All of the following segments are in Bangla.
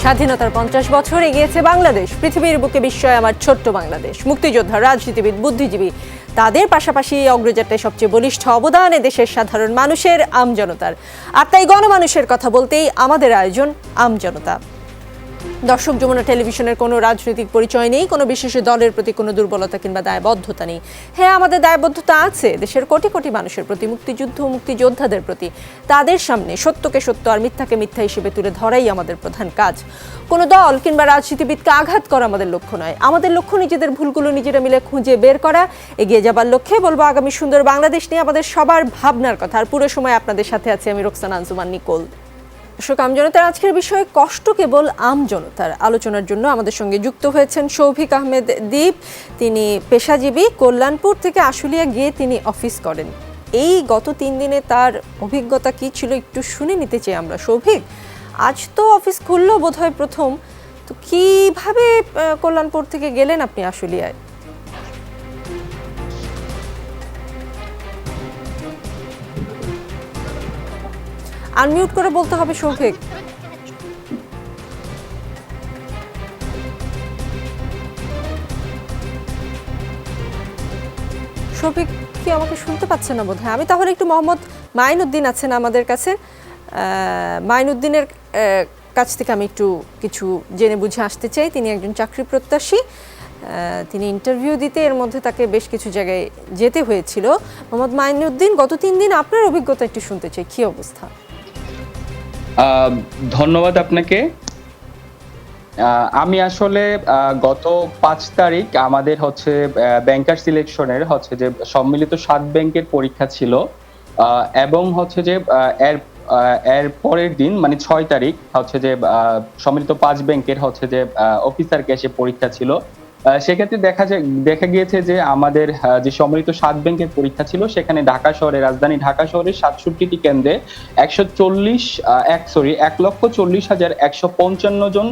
স্বাধীনতার 50 বছর এগিয়েছে বাংলাদেশ। পৃথিবীর বুকে বিস্ময় আমার ছোট্ট বাংলাদেশ। মুক্তিযোদ্ধা, রাজনীতিবিদ, বুদ্ধিজীবী, তাদের পাশাপাশি অগ্রযাত্রায় সবচেয়ে বলিষ্ঠ অবদান দেশের সাধারণ মানুষের, আমজনতার। আর তাই গণমানুষের কথা বলতেই আমাদের আয়োজন আমজনতা। দর্শক, যমুনা টেলিভিশনের কোনো রাজনৈতিক পরিচয় নেই, কোনো বিশেষ দলের প্রতি কোনো দুর্বলতা কিংবা দায়বদ্ধতা নেই। হ্যাঁ, আমাদের দায়বদ্ধতা আছে দেশের কোটি কোটি মানুষের প্রতি, মুক্তিযুদ্ধ ও মুক্তিযোদ্ধাদের প্রতি। তাদের সামনে সত্যকে সত্য আর মিথ্যাকে মিথ্যা হিসেবে তুলে ধরাই আমাদের প্রধান কাজ। কোনো দল কিংবা রাজনীতিবিদকে আঘাত করা আমাদের লক্ষ্য নয়। আমাদের লক্ষ্য নিজেদের ভুলগুলো নিজেরা মিলে খুঁজে বের করা, এগিয়ে যাবার লক্ষ্যে বলবো আগামী সুন্দর বাংলাদেশ নিয়ে আমাদের সবার ভাবনার কথা। আর পুরো সময় আপনাদের সাথে আছি আমি রোকসানা আঞ্জুমান নিকোল। দর্শক, আমজনতার আজকের বিষয়ে কষ্ট কেবল আমজনতার। আলোচনার জন্য আমাদের সঙ্গে যুক্ত হয়েছেন শৌভিক আহমেদ দীপ। তিনি পেশাজীবী, কল্যাণপুর থেকে আশুলিয়া গিয়ে তিনি অফিস করেন। এই গত 3 দিনে তার অভিজ্ঞতা কি ছিল একটু শুনে নিতে চাই আমরা। শৌভিক, আজ তো অফিস খুললো বোধহয় প্রথম, তো কিভাবে কল্যাণপুর থেকে গেলেন আপনি আশুলিয়ায়? আনমিউট করে বলতে হবে শৌভিক। শৌভিক কি আমাকে শুনতে পাচ্ছেন না বোধহয়? আমি তাহলে একটু মোহাম্মদ মাইনুদ্দিন আছেন আমাদের কাছে, মাইনুদ্দিনের কাছ থেকে আমি একটু কিছু জেনে বুঝে আসতে চাই। তিনি একজন চাকরি প্রত্যাশী, তিনি ইন্টারভিউ দিতে এর মধ্যে তাকে বেশ কিছু জায়গায় যেতে হয়েছিল। মোহাম্মদ মাইনুদ্দিন, গত 3 দিন আপনার অভিজ্ঞতা একটু শুনতে চাই, কি অবস্থা? ধন্যবাদ আপনাকে। আমি আসলে গত 5 তারিখ আমাদের হচ্ছে ব্যাংকার সিলেকশনের হচ্ছে যে সম্মিলিত 7 ব্যাংকের পরীক্ষা ছিল, এবং হচ্ছে যে এর পরের দিন মানে 6 তারিখ হচ্ছে যে সম্মিলিত 5 ব্যাংকের হচ্ছে যে অফিসার ক্যাশে পরীক্ষা ছিল। সেক্ষেত্রে দেখা গিয়েছে যে আমাদের যে সম্মিলিত 7 ব্যাংকের পরীক্ষা ছিল সেখানে রাজধানী ঢাকা শহরের 67টি কেন্দ্রে 1,40,155 জন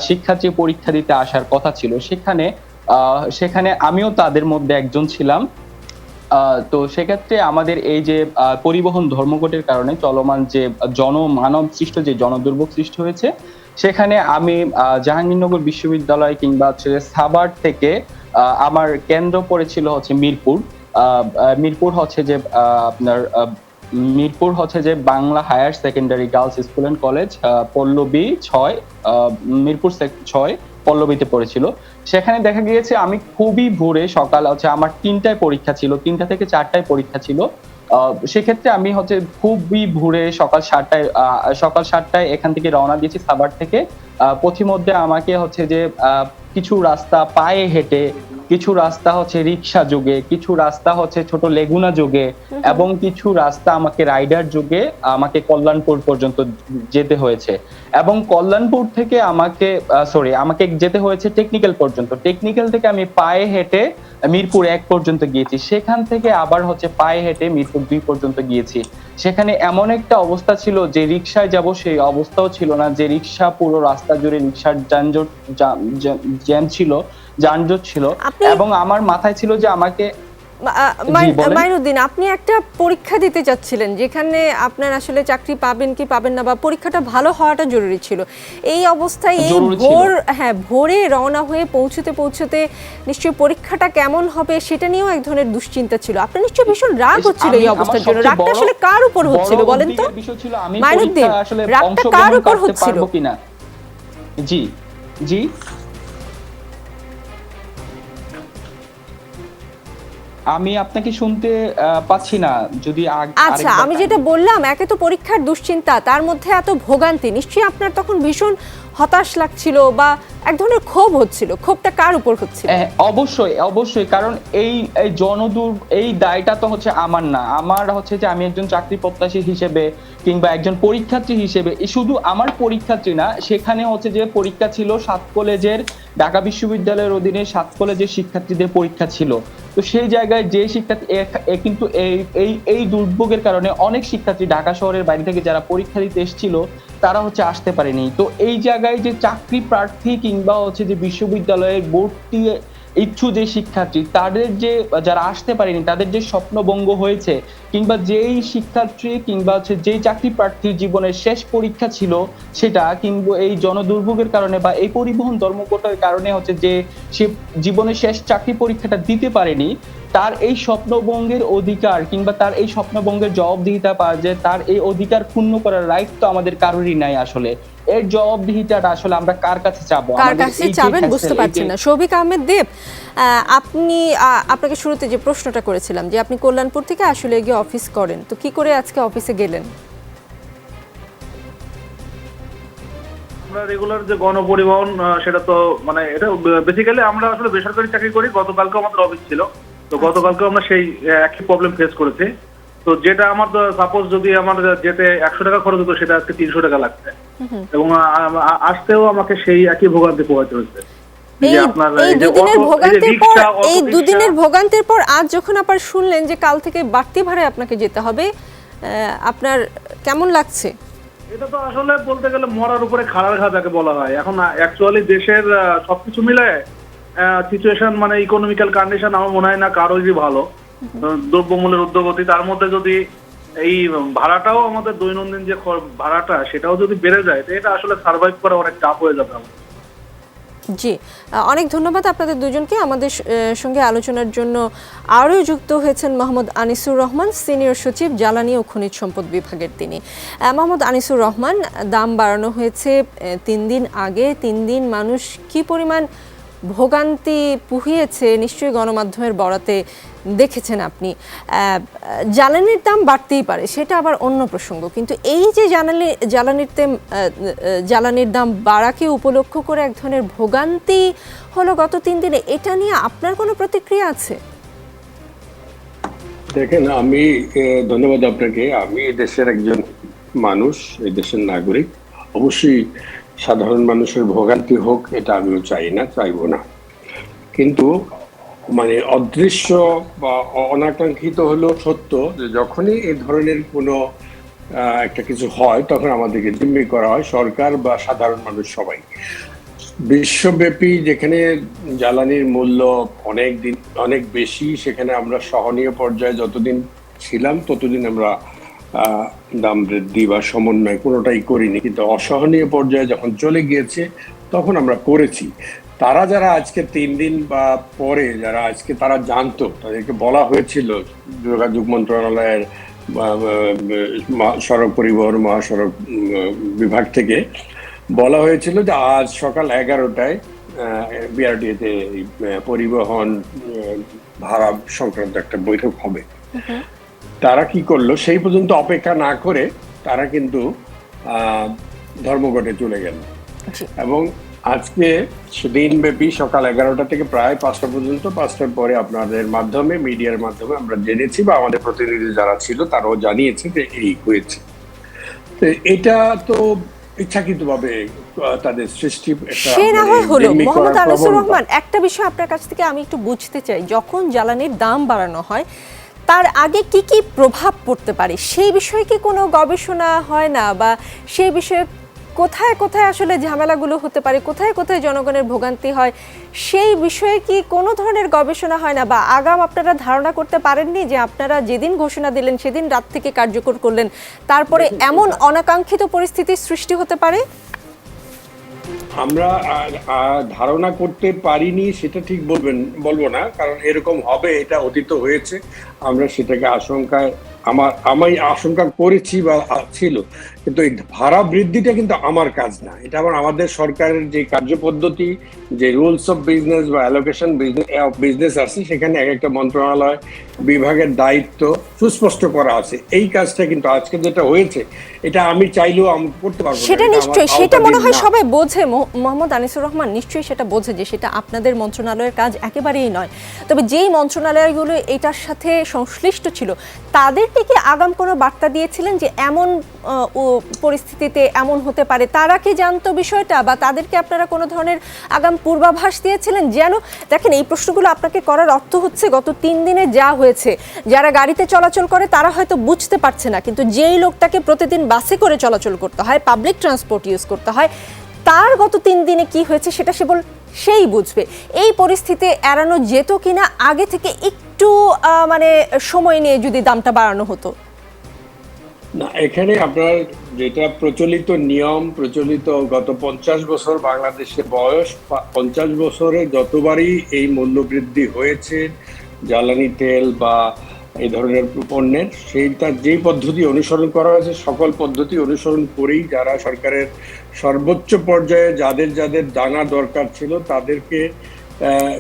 শিক্ষার্থী পরীক্ষা দিতে আসার কথা ছিল। সেখানে আমিও তাদের মধ্যে একজন ছিলাম। তো সেক্ষেত্রে আমাদের এই যে পরিবহন ধর্মঘটের কারণে চলমান যে মানব সৃষ্ট যে জনদুর্ভোগ সৃষ্টি হয়েছে, সেখানে আমি জাহাঙ্গীরনগর বিশ্ববিদ্যালয় কিংবা হচ্ছে সাভার থেকে আমার কেন্দ্র পড়েছিল হচ্ছে মিরপুর হচ্ছে যে Bangla higher secondary girls school and college, Pallabi 6, Mirpur 6 পল্লবীতে পড়েছিল। সেখানে দেখা গিয়েছে আমি খুবই ভোরে, সকাল হচ্ছে আমার 3টায় পরীক্ষা ছিল, 3টা থেকে 4টায় পরীক্ষা ছিল। সেক্ষেত্রে আমি হচ্ছে খুবই ভোরে সকাল 7টায় এখান থেকে রওনা দিয়েছি সাভার থেকে। পথিমধ্যে আমাকে হচ্ছে যে কিছু রাস্তা পায়ে হেঁটে, কিছু রাস্তা হচ্ছে রিক্সা যোগে, কিছু রাস্তা হচ্ছে ছোট লেগুনা যোগে, এবং কিছু রাস্তা আমাকে রাইডার যোগে আমাকে কল্যাণপুর পর্যন্ত যেতে হয়েছে। এবং কল্যাণপুর থেকে আমাকে যেতে হয়েছে টেকনিক্যাল পর্যন্ত। টেকনিক্যাল থেকে আমি পায়ে হেঁটে মিরপুর 1 পর্যন্ত গিয়েছি। সেখান থেকে আবার হচ্ছে পায়ে হেঁটে মিরপুর 2 পর্যন্ত গিয়েছি। সেখানে এমন একটা অবস্থা ছিল যে রিক্সায় যাব সেই অবস্থাও ছিল না, যে রিক্সা পুরো রাস্তা জুড়ে রিক্সার যানজট ছিল, এবং আমার মাথায় ছিল যে আমাকে মাইনুদ্দিন, আপনি একটা পরীক্ষা দিতে যাচ্ছিলেন যেখানে আপনার আসলে চাকরি পাবেন কি পাবেন না, বা পরীক্ষাটা ভালো হওয়াটা জরুরি ছিল। এই অবস্থায় এই ভোরে রওনা হয়ে পৌঁছতে নিশ্চয়ই পরীক্ষাটা কেমন হবে সেটা নিয়েও এক ধরনের দুশ্চিন্তা ছিল। আপনার নিশ্চয়ই ভীষণ রাগ হচ্ছিল এই অবস্থার জন্য। রাগটা আসলে কার উপর হচ্ছিল বলেন তো মাইনুদ্দিন? রাগটা কার উপর হচ্ছিল? জি জি আমি আপনাকে শুনতে পাচ্ছি না, যদি আচ্ছা, আমি যেটা বললাম, একে তো পরীক্ষার দুশ্চিন্তা, তার মধ্যে এত ভোগান্তি, নিশ্চয়ই আপনার তখন ভীষণ হতাশ লাগছিল বা এক ধরনের ক্ষোভ হচ্ছিল। ক্ষোভটা কার উপর হচ্ছিল? অবশ্যই, কারণ এই দায়টা তো হচ্ছে আমার না। আমার হচ্ছে যে আমি একজন চাকরি প্রত্যাশী হিসেবে কিংবা একজন পরীক্ষার্থী হিসেবে, শুধু আমার পরীক্ষার্থী না, সেখানে হচ্ছে যে পরীক্ষা ছিল 7 কলেজের, ঢাকা বিশ্ববিদ্যালয়ের অধীনে 7 কলেজের শিক্ষার্থীদের পরীক্ষা ছিল। তো সেই জায়গায় যে শিক্ষার্থী কিন্তু এই দুর্ভোগের কারণে অনেক শিক্ষার্থী ঢাকা শহরের বাইরে থেকে যারা পরীক্ষা দিতে এসেছিল তারা হচ্ছে আসতে পারেনি। তো এই জায়গায় যে চাকরি প্রার্থী কিংবা হচ্ছে যে বিশ্ববিদ্যালয়ের ভর্তি ইচ্ছু যে শিক্ষার্থী তাদের যে যারা আসতে পারেনি তাদের যে স্বপ্নভঙ্গ হয়েছে, কিংবা যেই শিক্ষার্থী কিংবা হচ্ছে যেই চাকরি প্রার্থীর জীবনের শেষ পরীক্ষা ছিল সেটা, কিংবা এই জনদুর্ভোগের কারণে বা এই পরিবহন ধর্মঘটের কারণে হচ্ছে যে সে জীবনের শেষ চাকরি পরীক্ষাটা দিতে পারেনি, তার এই স্বপ্নভঙ্গের অধিকার কিংবা তার এই স্বপ্নভঙ্গের জবাবদিহিতা পাওয়া যায়, তার এই অধিকার ক্ষুণ্ণ করার রাইট তো আমাদের কারোরই নাই আসলে। এর জবাবদিহিতাটা আসলে আমরা কার কাছে চাবো? কার কাছে চাবেন বুঝতে পারছেন না। শৌভিক আহমেদ দেব, আপনাকে শুরুতে যে প্রশ্নটা করেছিলাম যে আপনি কল্যাণপুর থেকে আসলে গিয়ে অফিস করেন, তো কি করে আজকে অফিসে গেলেন? আমরা রেগুলার যে গণপরিবহন সেটা তো মানে এটা বেসিক্যালি আমরা আসলে বেসরকারি চাকরি করি। গতকালকে আমাদের অফিস ছিল, তো গতকালকে আমরা সেই একই প্রবলেম ফেস করেছি। তো যেটা আমার সাপোজ যদি আমার যেতে 100 টাকা খরচ হতো সেটা আজকে 300 টাকা লাগছে, এবং আসতেও আমাকে সেই একই ভোগান্তি পোহাতে হয়েছে। এই দুদিনের ভোগান্তির পর আজ যখন আবার শুনলেন যে কাল থেকে বাড়তি ভাড়ায় আপনাকে যেতে হবে, আপনার কেমন লাগছে? এটা তো আসলে বলতে গেলে মরার উপরে খাড়ার ঘা যাকে বলা হয়। এখন অ্যাকচুয়ালি দেশের সবকিছু মিলে সিচুয়েশন মানে ইকোনমিক্যাল কন্ডিশন আমার মনে হয় না কারোরই ভালো। দ্রব্যমূল্যের ঊর্ধ্বগতি, তার মধ্যে যদি এই ভাড়াটাও আমাদের দৈনন্দিন যে ভাড়াটা সেটাও যদি বেড়ে যায়, তো এটা আসলে সার্ভাইভ করা অনেক টাফ হয়ে যাবে আমাদের। জি, অনেক ধন্যবাদ আপনাদের দুজনকে। আমাদের সঙ্গে আলোচনার জন্য আরও যুক্ত হয়েছেন মোহাম্মদ আনিসুর রহমান, সিনিয়র সচিব জ্বালানি ও খনিজ সম্পদ বিভাগের। তিনি মোহাম্মদ আনিসুর রহমান, দাম বাড়ানো হয়েছে 3 দিন আগে, 3 দিন মানুষ কি পরিমাণ ভোগান্তি পুহিয়েছে নিশ্চয়ই গণমাধ্যমের বরাতে দেখেছেন আপনি। জ্বালানির দাম বাড়তেই পারে, সেটা আবার অন্য প্রসঙ্গ, কিন্তু এই যে জ্বালানির দাম বাড়াকে উপলক্ষ করে এক ধরনের ভোগান্তি হলো গত 3 দিনে, এটা নিয়ে আপনার কোনো প্রতিক্রিয়া আছে? দেখেন, আমি ধন্যবাদ আপনাকে। আমি এই দেশের একজন মানুষ, এই দেশের নাগরিক। অবশ্যই সাধারণ মানুষের ভোগান্তি হোক এটা আমিও চাই না, চাইবো না, কিন্তু মানে অদৃশ্য বা অনাকাঙ্ক্ষিত হলো সত্য যে যখনই এই ধরনের কোনো একটা কিছু হয় তখন আমাদেরকে জিম্মি করা হয়, সরকার বা সাধারণ মানুষ সবাই। বিশ্বব্যাপী যেখানে জ্বালানির মূল্য অনেক বেশি, সেখানে আমরা সহনীয় পর্যায়ে যতদিন ছিলাম ততদিন আমরা দাম বৃদ্ধি বা সমন্বয় কোনোটাই করিনি, কিন্তু অসহনীয় পর্যায়ে যখন চলে গিয়েছে তখন আমরা করেছি। তারা যারা আজকে 3 দিন বা পরে যারা আজকে তারা জানতো, তাদেরকে বলা হয়েছিল যোগাযোগ মন্ত্রণালয়ের সড়ক পরিবহন মহাসড়ক বিভাগ থেকে বলা হয়েছিল যে আজ সকাল 11টায় বিআরটিএতে পরিবহন ভাড়া সংক্রান্ত একটা বৈঠক হবে। তারা কি করলো, সেই পর্যন্ত অপেক্ষা না করে তারা কিন্তু ধর্মঘটে চলে গেল, এবং আজকে দিনব্যাপী সকাল 11টা থেকে প্রায় 5টা পর্যন্ত, 5টার পরে আপনাদের মাধ্যমে, মিডিয়ার মাধ্যমে আমরা জেনেছি বা আমাদের প্রতিনিধি যারা ছিল তারাও জানিয়েছে যে এই হয়েছে। তো এটা তো ইচ্ছাকৃতভাবে তাদের সৃষ্টি। সে না হয় হলো। মোহাম্মদ আনিসুর রহমান, একটা বিষয় আপনার কাছ থেকে আমি একটু বুঝতে চাই, যখন জ্বালানির দাম বাড়ানো হয় তার আগে কি কি প্রভাব পড়তে পারে সেই বিষয়ে কি কোনো গবেষণা হয় না, বা সেই বিষয়ে কোথায় কোথায় আসলে ঝামেলাগুলো হতে পারে, কোথায় কোথায় জনগণের ভোগান্তি হয়, সেই বিষয়ে কি কোনো ধরনের গবেষণা হয় না, বা আগাম আপনারা ধারণা করতে পারেননি যে আপনারা যেদিন ঘোষণা দিলেন সেদিন রাত থেকে কার্যকর করলেন, তারপরে এমন অনাকাঙ্ক্ষিত পরিস্থিতির সৃষ্টি হতে পারে? আমরা ধারণা করতে পারিনি সেটা ঠিক বলবো না, কারণ এরকম হবে এটা অতীত হয়েছে। আমরা সেটাকে আমি আশঙ্কা করেছি বা ছিল, কিন্তু এই ভাড়া বৃদ্ধিটা কিন্তু আমার কাজ না, এটা আমাদের সরকারের যে কার্যপদ্ধতি, যে রুলস অফ বিজনেস বা অ্যালোকেশন বিজনেস আছে, সেখানে এক একটা মন্ত্রণালয় বিভাগের দায়িত্ব সুস্পষ্ট করা আছে। এই কাজটা কিন্তু আজকে যেটা হয়েছে এটা আমি চাইলেও আমি করতে পারবো না। সেটা নিশ্চয়ই, সেটা মনে হয় সবাই বোঝে। মোহাম্মদ আনিসুর রহমান নিশ্চয়ই সেটা বোঝে যে সেটা আপনাদের মন্ত্রণালয়ের কাজ একেবারেই নয়। তবে যেই মন্ত্রণালয়গুলো এটার সাথে সংশ্লিষ্ট ছিল তাদেরকে কি আগাম কোনো বার্তা দিয়েছিলেন যে এমন পরিস্থিতিতে এমন হতে পারে? তারা কি জানতো বিষয়টা, বা তাদেরকে আপনারা কোনো ধরনের আগাম পূর্বাভাস দিয়েছিলেন? যেন দেখেন, এই প্রশ্নগুলো আপনাকে করার অর্থ হচ্ছে গত 3 দিনে যা হয়েছে, যারা গাড়িতে চলাচল করে তারা হয়তো বুঝতে পারছে না, কিন্তু যেই লোকটাকে প্রতিদিন বাসে করে চলাচল করতে হয়, পাবলিক ট্রান্সপোর্ট ইউজ করতে হয়, তার গত 3 দিনে কি হয়েছে সেটা সেই বুঝবে। এই পরিস্থিতি এড়ানো যেত কিনা আগে থেকে একটু মানে সময় নিয়ে যদি দামটা বাড়ানো হতো? না, এখানে আপনার যেটা প্রচলিত নিয়ম, প্রচলিত গত 50 বছর বাংলাদেশে বয়স, 50 বছরে যতবারই এই মূল্যবৃদ্ধি হয়েছে জ্বালানি তেল বা এই ধরনের পণ্যের, সেইটা যেই পদ্ধতি অনুসরণ করা হয়েছে সকল পদ্ধতি অনুসরণ করেই যারা সরকারের সর্বোচ্চ পর্যায়ে যাদের যাদের জানা দরকার ছিল তাদেরকে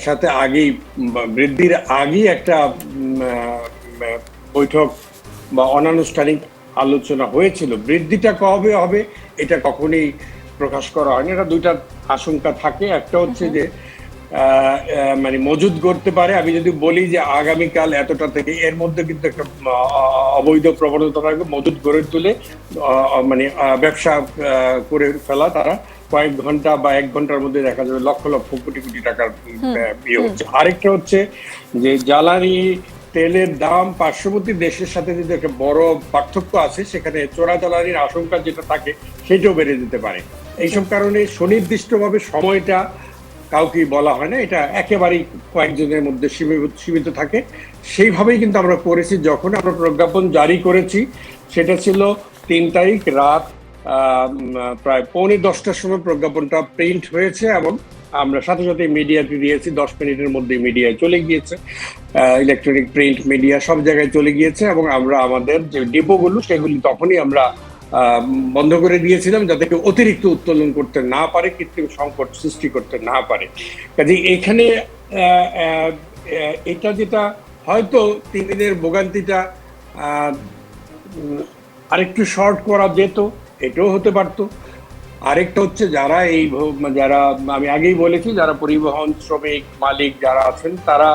সাথে আগেই বৃদ্ধির আগেই একটা বৈঠক বা অনানুষ্ঠানিক আলোচনা হয়েছিল। বৃদ্ধিটা কবে হবে এটা কখনোই প্রকাশ করা হয়নি। এটা দুইটা আশঙ্কা থাকে। একটা হচ্ছে যে মানে মজুদ করতে পারে, আমি যদি বলি যে আগামীকাল এতটা থেকে, এর মধ্যে কিন্তু একটা অবৈধ প্রবণতা থাকবে, মজুদ গড়ে তুলে মানে ব্যবসা করে ফেলা। তারা কয়েক ঘন্টা বা 1 ঘন্টার মধ্যে দেখা যাবে লক্ষ লক্ষ কোটি কোটি টাকার ইয়ে হচ্ছে। আরেকটা হচ্ছে যে জ্বালানি তেলের দাম পার্শ্ববর্তী দেশের সাথে যদি একটা বড় পার্থক্য আছে, সেখানে চোরাচালানির আশঙ্কা যেটা থাকে সেটাও বেড়ে যেতে পারে। এইসব কারণে সুনির্দিষ্টভাবে সময়টা কাউকে বলা হয় না, এটা একেবারেই কয়েকজনের মধ্যে সীমিত থাকে। সেইভাবেই কিন্তু আমরা করেছি। যখন আমরা প্রজ্ঞাপন জারি করেছি সেটা ছিল 3 তারিখ রাত প্রায় 9:45টার সময় প্রজ্ঞাপনটা প্রিন্ট হয়েছে এবং আমরা সাথে সাথে মিডিয়াতে দিয়েছি। 10 মিনিটের মধ্যে মিডিয়ায় চলে গিয়েছে, ইলেকট্রনিক প্রিন্ট মিডিয়া সব জায়গায় চলে গিয়েছে। এবং আমরা আমাদের যে ডিপোগুলো সেগুলি তখনই আমরা বন্ধ করে দিয়েছিলাম যাতে কেউ অতিরিক্ত উত্তোলন করতে না পারে, কৃত্রিম সংকট সৃষ্টি করতে না পারে। কাজে এখানে এটা যেটা হয়তো 3 দিনের ভোগান্তিটা আরেকটু শর্ট করা যেত, এটাও হতে পারতো। আরেকটা হচ্ছে যারা যারা আমি আগেই বলেছি, যারা পরিবহন শ্রমিক মালিক যারা আছেন তারা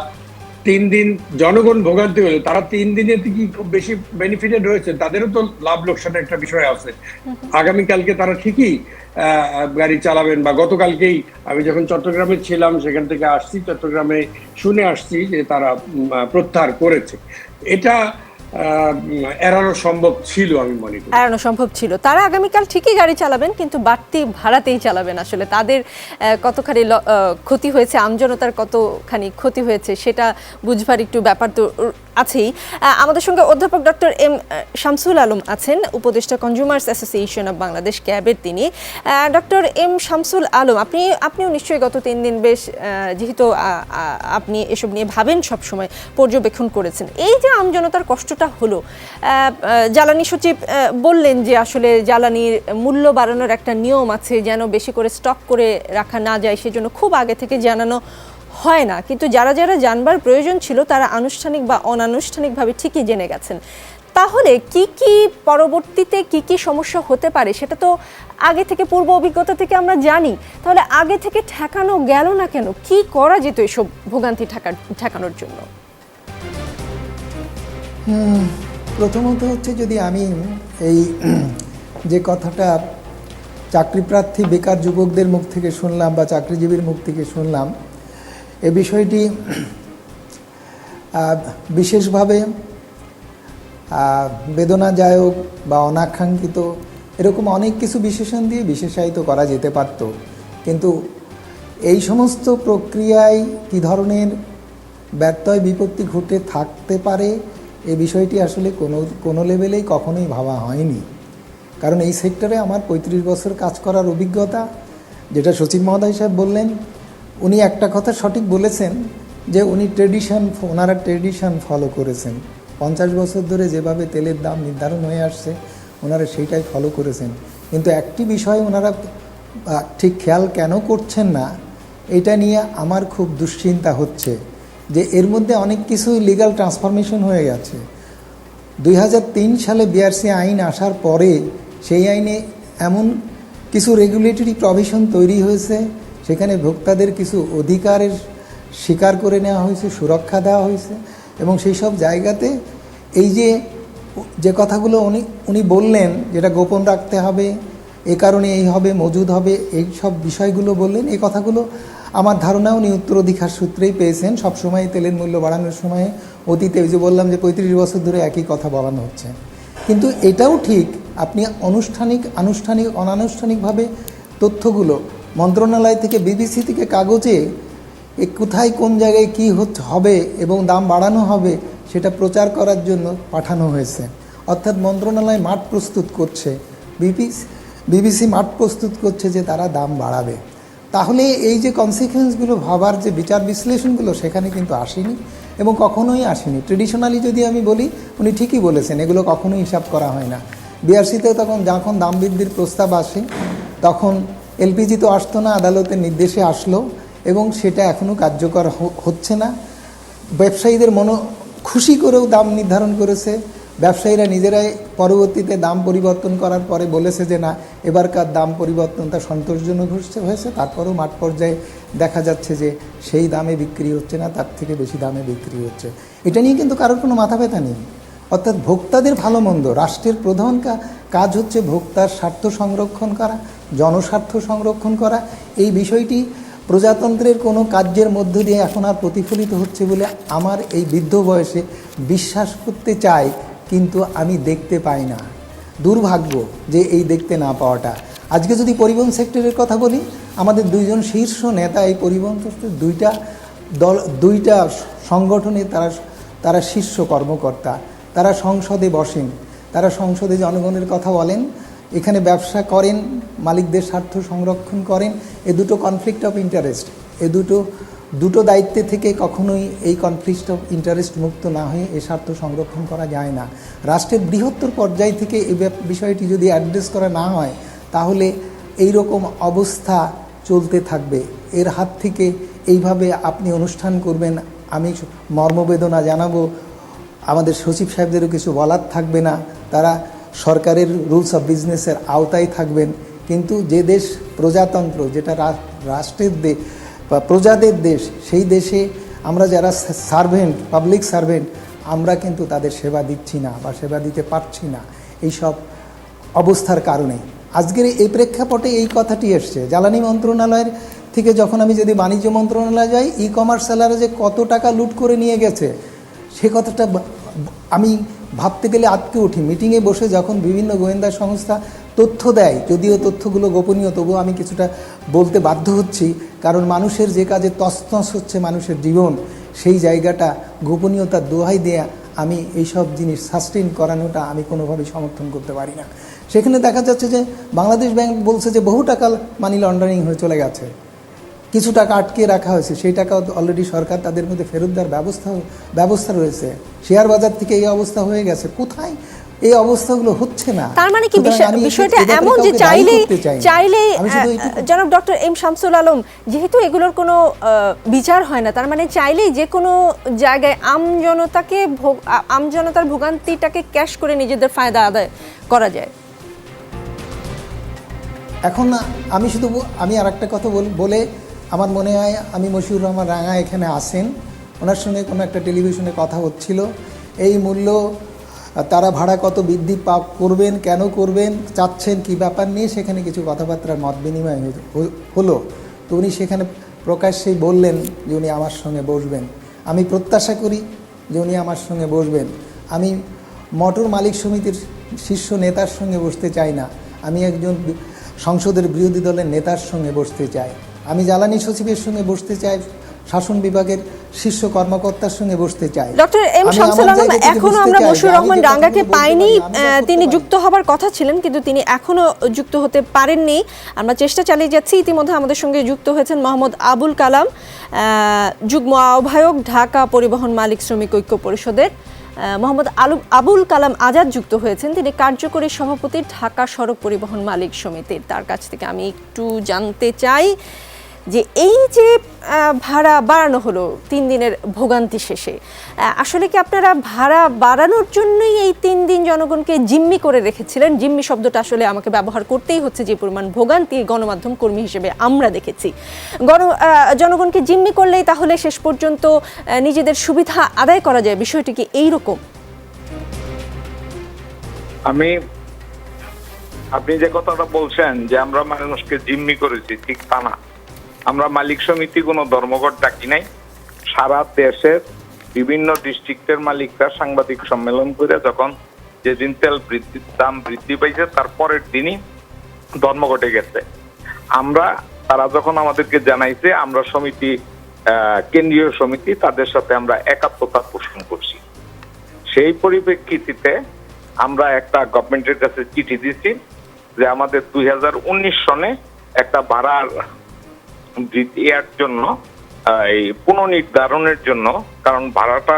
3 দিন জনগণ ভোগান্তি হলে তারা 3 দিনে কি খুব বেশি বেনিফিটেড হয়েছে? তাদেরও তো লাভ লোকসানের একটা বিষয় আছে। আগামীকালকে তারা ঠিকই গাড়ি চালাবেন, বা গতকালকেই আমি যখন চট্টগ্রামে ছিলাম সেখান থেকে আসছি, চট্টগ্রামে শুনে আসছি যে তারা প্রত্যাহার করেছে। এটা এড়ানো সম্ভব ছিল, আমি মনে করি এড়ানো সম্ভব ছিল। তারা আগামীকাল ঠিকই গাড়ি চালাবেন, কিন্তু বাড়তি ভাড়াতেই চালাবেন। আসলে তাদের কতখানি ক্ষতি হয়েছে, আমজনতার কতখানি ক্ষতি হয়েছে সেটা বুঝবার একটু ব্যাপার তো আছেই। আমাদের সঙ্গে অধ্যাপক ডক্টর এম শামসুল আলম আছেন, উপদেষ্টা কনজিউমার্স অ্যাসোসিয়েশন অব বাংলাদেশ ক্যাবের তিনি। ডক্টর এম শামসুল আলম, আপনিও নিশ্চয়ই গত 3 দিন বেশ, যেহেতু আপনি এসব নিয়ে ভাবেন সবসময়, পর্যবেক্ষণ করেছেন। এই যে আমজনতার কষ্টটা হলো, জ্বালানি সচিব বললেন যে আসলে জ্বালানির মূল্য বাড়ানোর একটা নিয়ম আছে, যেন বেশি করে স্টক করে রাখা না যায়, সেজন্য খুব আগে থেকে জানানো হয় না। কিন্তু যারা যারা জানবার প্রয়োজন ছিল তারা আনুষ্ঠানিক বা অনানুষ্ঠানিকভাবে ঠিকই জেনে গেছেন। তাহলে কি কি পরবর্তীতে কি কি সমস্যা হতে পারে সেটা তো আগে থেকে, পূর্ব অভিজ্ঞতা থেকে আমরা জানি। তাহলে আগে থেকে ঠেকানো গেল না কেন? কি করা যেত এসব ভোগান্তি ঠেকানোর জন্য? প্রথমত হচ্ছে, যদি আমি এই যে কথাটা চাকরিপ্রার্থী বেকার যুবকদের মুখ থেকে শুনলাম বা চাকরিজীবীর মুখ থেকে শুনলাম, এ বিষয়টি বিশেষভাবে বেদনাদায়ক বা অনাকাঙ্ক্ষিত, এরকম অনেক কিছু বিশেষণ দিয়ে বিশেষায়িত করা যেতে পারত। কিন্তু এই সমস্ত প্রক্রিয়ায় কী ধরনের ব্যত্যয় বিপত্তি ঘটে থাকতে পারে এই বিষয়টি আসলে কোনো লেভেলেই কখনোই ভাবা হয়নি। কারণ এই সেক্টরে আমার 35 বছর কাজ করার অভিজ্ঞতা, যেটা সচিব মহোদয় সাহেব বললেন, উনি একটা কথা সঠিক বলেছেন যে ওনারা ট্রেডিশন ফলো করেছেন। 50 বছর ধরে যেভাবে তেলের দাম নির্ধারণ হয়ে আসছে ওনারা সেইটাই ফলো করেছেন। কিন্তু একটি বিষয় ওনারা ঠিক খেয়াল কেন করছেন না, এটা নিয়ে আমার খুব দুশ্চিন্তা হচ্ছে যে এর মধ্যে অনেক কিছু লিগ্যাল ট্রান্সফরমেশন হয়ে গেছে। 2003 সালে বিআরসি আইন আসার পরে সেই আইনে এমন কিছু রেগুলেটরি প্রভিশন তৈরি হয়েছে, সেখানে ভোক্তাদের কিছু অধিকারের স্বীকার করে নেওয়া হয়েছে, সুরক্ষা দেওয়া হয়েছে। এবং সেই সব জায়গাতে এই যে কথাগুলো উনি বললেন, যেটা গোপন রাখতে হবে, এ কারণে এই হবে, মজুদ হবে, এই সব বিষয়গুলো বললেন, এই কথাগুলো আমার ধারণা উনি উত্তরাধিকার সূত্রেই পেয়েছেন। সবসময় তেলের মূল্য বাড়ানোর সময় অতীতে, ওই যে বললাম যে 35 বছর ধরে একই কথা বলানো হচ্ছে। কিন্তু এটাও ঠিক, আপনি আনুষ্ঠানিক অনানুষ্ঠানিকভাবে তথ্যগুলো মন্ত্রণালয় থেকে বিবিসি থেকে কাগজে কোথায় কোন জায়গায় কী হবে এবং দাম বাড়ানো হবে সেটা প্রচার করার জন্য পাঠানো হয়েছে। অর্থাৎ মন্ত্রণালয় মাঠ প্রস্তুত করছে, বিবিসি মাঠ প্রস্তুত করছে যে তারা দাম বাড়াবে। তাহলে এই যে কনসিকুয়েন্সগুলো ভাবার যে বিচার বিশ্লেষণগুলো সেখানে কিন্তু আসেনি এবং কখনোই আসেনি। ট্রেডিশনালি যদি আমি বলি, উনি ঠিকই বলেছেন, এগুলো কখনোই হিসাব করা হয় না। বিআরসিতে যখন দাম বৃদ্ধির প্রস্তাব আসে তখন এলপিজি তো আসতো না, আদালতের নির্দেশে আসলো এবং সেটা এখনও কার্যকর হচ্ছে না। ব্যবসায়ীদের খুশি করেও দাম নির্ধারণ করেছে। ব্যবসায়ীরা নিজেরাই পরবর্তীতে দাম পরিবর্তন করার পরে বলেছে যে না, এবারকার দাম পরিবর্তনটা সন্তোষজনক হয়েছে। তারপরেও মাঠ পর্যায়ে দেখা যাচ্ছে যে সেই দামে বিক্রি হচ্ছে না, তার থেকে বেশি দামে বিক্রি হচ্ছে। এটা নিয়ে কিন্তু কারোর কোনো মাথা ব্যথা নেই। অর্থাৎ ভোক্তাদের ভালো মন্দ, রাষ্ট্রের প্রধান কাজ হচ্ছে ভোক্তার স্বার্থ সংরক্ষণ করা, জনস্বার্থ সংরক্ষণ করা। এই বিষয়টি প্রজাতন্ত্রের কোনো কার্যের মধ্য দিয়ে এখন আর প্রতিফলিত হচ্ছে বলে আমার এই বৃদ্ধ বয়সে বিশ্বাস করতে চাই, কিন্তু আমি দেখতে পাই না। দুর্ভাগ্য যে এই দেখতে না পাওয়াটা। আজকে যদি পরিবহন সেক্টরের কথা বলি, আমাদের দুইজন শীর্ষ নেতা এই পরিবহন সেক্টরের দুইটা সংগঠনে তারা শীর্ষ কর্মকর্তা। তারা সংসদে বসেন, তারা সংসদে জনগণের কথা বলেন, এখানে ব্যবসা করেন, মালিকদের স্বার্থ সংরক্ষণ করেন। এ দুটো কনফ্লিক্ট অফ ইন্টারেস্ট, এ দুটো দায়িত্বে থেকে কখনোই এই কনফ্লিক্ট অফ ইন্টারেস্ট মুক্ত না হয়ে এ স্বার্থ সংরক্ষণ করা যায় না। রাষ্ট্রের বৃহত্তর পর্যায় থেকে এই বিষয়টি যদি অ্যাড্রেস করা না হয় তাহলে এই রকম অবস্থা চলতে থাকবে। এর হাত থেকে এইভাবে আপনি অনুষ্ঠান করবেন, আমি মর্মবেদনা জানাবো, আমাদের সচিব সাহেবদেরও কিছু বলার থাকবে না, তারা সরকারের রুলস অফ বিজনেসের আওতায় থাকবেন। কিন্তু যে দেশ প্রজাতন্ত্র, যেটা রাষ্ট্রের দেশ বা প্রজাদের দেশ, সেই দেশে আমরা যারা সার্ভেন্ট, পাবলিক সার্ভেন্ট, আমরা কিন্তু তাদের সেবা দিচ্ছি না বা সেবা দিতে পারছি না এই সব অবস্থার কারণে। আজকের এই প্রেক্ষাপটে এই কথাটি এসছে জ্বালানি মন্ত্রণালয়ের থেকে। যখন আমি যদি বাণিজ্য মন্ত্রণালয়ে যাই, ই কমার্স সেলারে যে কত টাকা লুট করে নিয়ে গেছে সে কথাটা আমি ভাবতে গেলে আটকে উঠি। মিটিংয়ে বসে যখন বিভিন্ন গোয়েন্দা সংস্থা তথ্য দেয়, যদিও তথ্যগুলো গোপনীয়, তবুও আমি কিছুটা বলতে বাধ্য হচ্ছি, কারণ মানুষের যে কাজে তছনছ হচ্ছে মানুষের জীবন, সেই জায়গাটা গোপনীয়তার দোহাই দেয়া আমি এইসব জিনিস সাস্টেইন করানোটা আমি কোনোভাবেই সমর্থন করতে পারি না। সেখানে দেখা যাচ্ছে যে বাংলাদেশ ব্যাংক বলছে যে বহু টাকা মানি লন্ডারিং হয়ে চলে গেছে, কিছু টাকা আটকে রাখা হয়েছে, সেই টাকা অলরেডি সরকার তাদের মধ্যে ফেরত দেওয়ার ব্যবস্থা রয়েছে। শেয়ার বাজার থেকে এই অবস্থা হয়ে গেছে, কোথায় এই অবস্থাগুলো হচ্ছে না। তার মানে কি বিষয়টা এমন যে চাইলেই জনাব ডক্টর এম শামসুল আলম, যেহেতু এগুলোর কোনো বিচার হয় না, তার মানে চাইলেই যে কোনো জায়গায় আমজনতার ভোগান্তিটাকে ক্যাশ করে নিজেদের ফায়দা আদায় করা যায়। এখন আমি আর একটা কথা বলে আমার মনে হয়, আমি মশিউর রহমান রাঙা এখানে আসেন, ওনার সঙ্গে কোনো একটা টেলিভিশনে কথা হচ্ছিল, এই মূল্য তারা ভাড়া কত বৃদ্ধি করবেন, কেন করবেন, চাচ্ছেন কি ব্যাপার নিয়ে সেখানে কিছু কথাবার্তার মত বিনিময় হলো। তো উনি সেখানে প্রকাশ্যেই বললেন যে উনি আমার সঙ্গে বসবেন। আমি প্রত্যাশা করি যে উনি আমার সঙ্গে বসবেন। আমি মোটর মালিক সমিতির শীর্ষ নেতার সঙ্গে বসতে চাই না, আমি একজন সংসদের বিরোধী দলের নেতার সঙ্গে বসতে চাই, আমি জ্বালানি সচিবের সঙ্গে বসতে চাই, শাসন বিভাগের শীর্ষ কর্মকর্তার সঙ্গে বসতে চাই। ডক্টর এম শামসুল আলম, এখনো আমরা মশিউর রহমান রাঙ্গাকে পাইনি। তিনি যুক্ত হবার কথা ছিলেন কিন্তু তিনি এখনো যুক্ত হতে পারেননি। আমরা চেষ্টা চালিয়ে যাচ্ছি। ইতিমধ্যে আমাদের সঙ্গে যুক্ত হয়েছেন মোহাম্মদ আবুল কালাম, যুগ্ম আহ্বায়ক, ঢাকা পরিবহন মালিক শ্রমিক ঐক্য পরিষদের। মোহাম্মদ আবুল কালাম আজাদ যুক্ত হয়েছেন, তিনি কার্যকরী সভাপতি, ঢাকা সড়ক পরিবহন মালিক সমিতির। তার কাছ থেকে আমি একটু জানতে চাই যে এই যে ভাড়া বাড়ানো হলো 3 দিনের ভোগান্তি শেষে, আসলে কি আপনারা ভাড়া বাড়ানোর জন্যই এই 3 দিন জনগণকে জিম্মি করে রেখেছিলেন? জিম্মি শব্দটা আসলে আমাকে ব্যবহার করতেই হচ্ছে, যে পরিমাণ ভোগান্তি গণমাধ্যম কর্মী হিসেবে আমরা দেখেছি। জনগণকে জিম্মি করলেই তাহলে শেষ পর্যন্ত নিজেদের সুবিধা আদায় করা যায়, বিষয়টি কি এইরকম? আপনি যে কথাটা বলছেন যে আমরা মানুষকে জিম্মি করেছি, ঠিক তা না। আমরা মালিক সমিতি কোনো ধর্মঘট ডাকি নাই। সারা দেশের বিভিন্ন ডিস্ট্রিক্টের মালিকরা সাংবাদিক সম্মেলন করে যখন যেদিন তেল দাম বৃদ্ধি পাইছে তার পরের দিনই ধর্মঘটে গেছে। আমরা তারা যখন আমাদেরকে জানাইছে, আমরা সমিতি, কেন্দ্রীয় সমিতি, তাদের সাথে আমরা একাত্মতা পোষণ করছি। সেই পরিপ্রেক্ষিতে আমরা একটা গভর্নমেন্টের কাছে চিঠি দিচ্ছি যে আমাদের 2019 সনে একটা ভাড়ার বৃদ্ধির জন্য, এই পুনর্নির্ধারণের জন্য, কারণ ভাড়াটা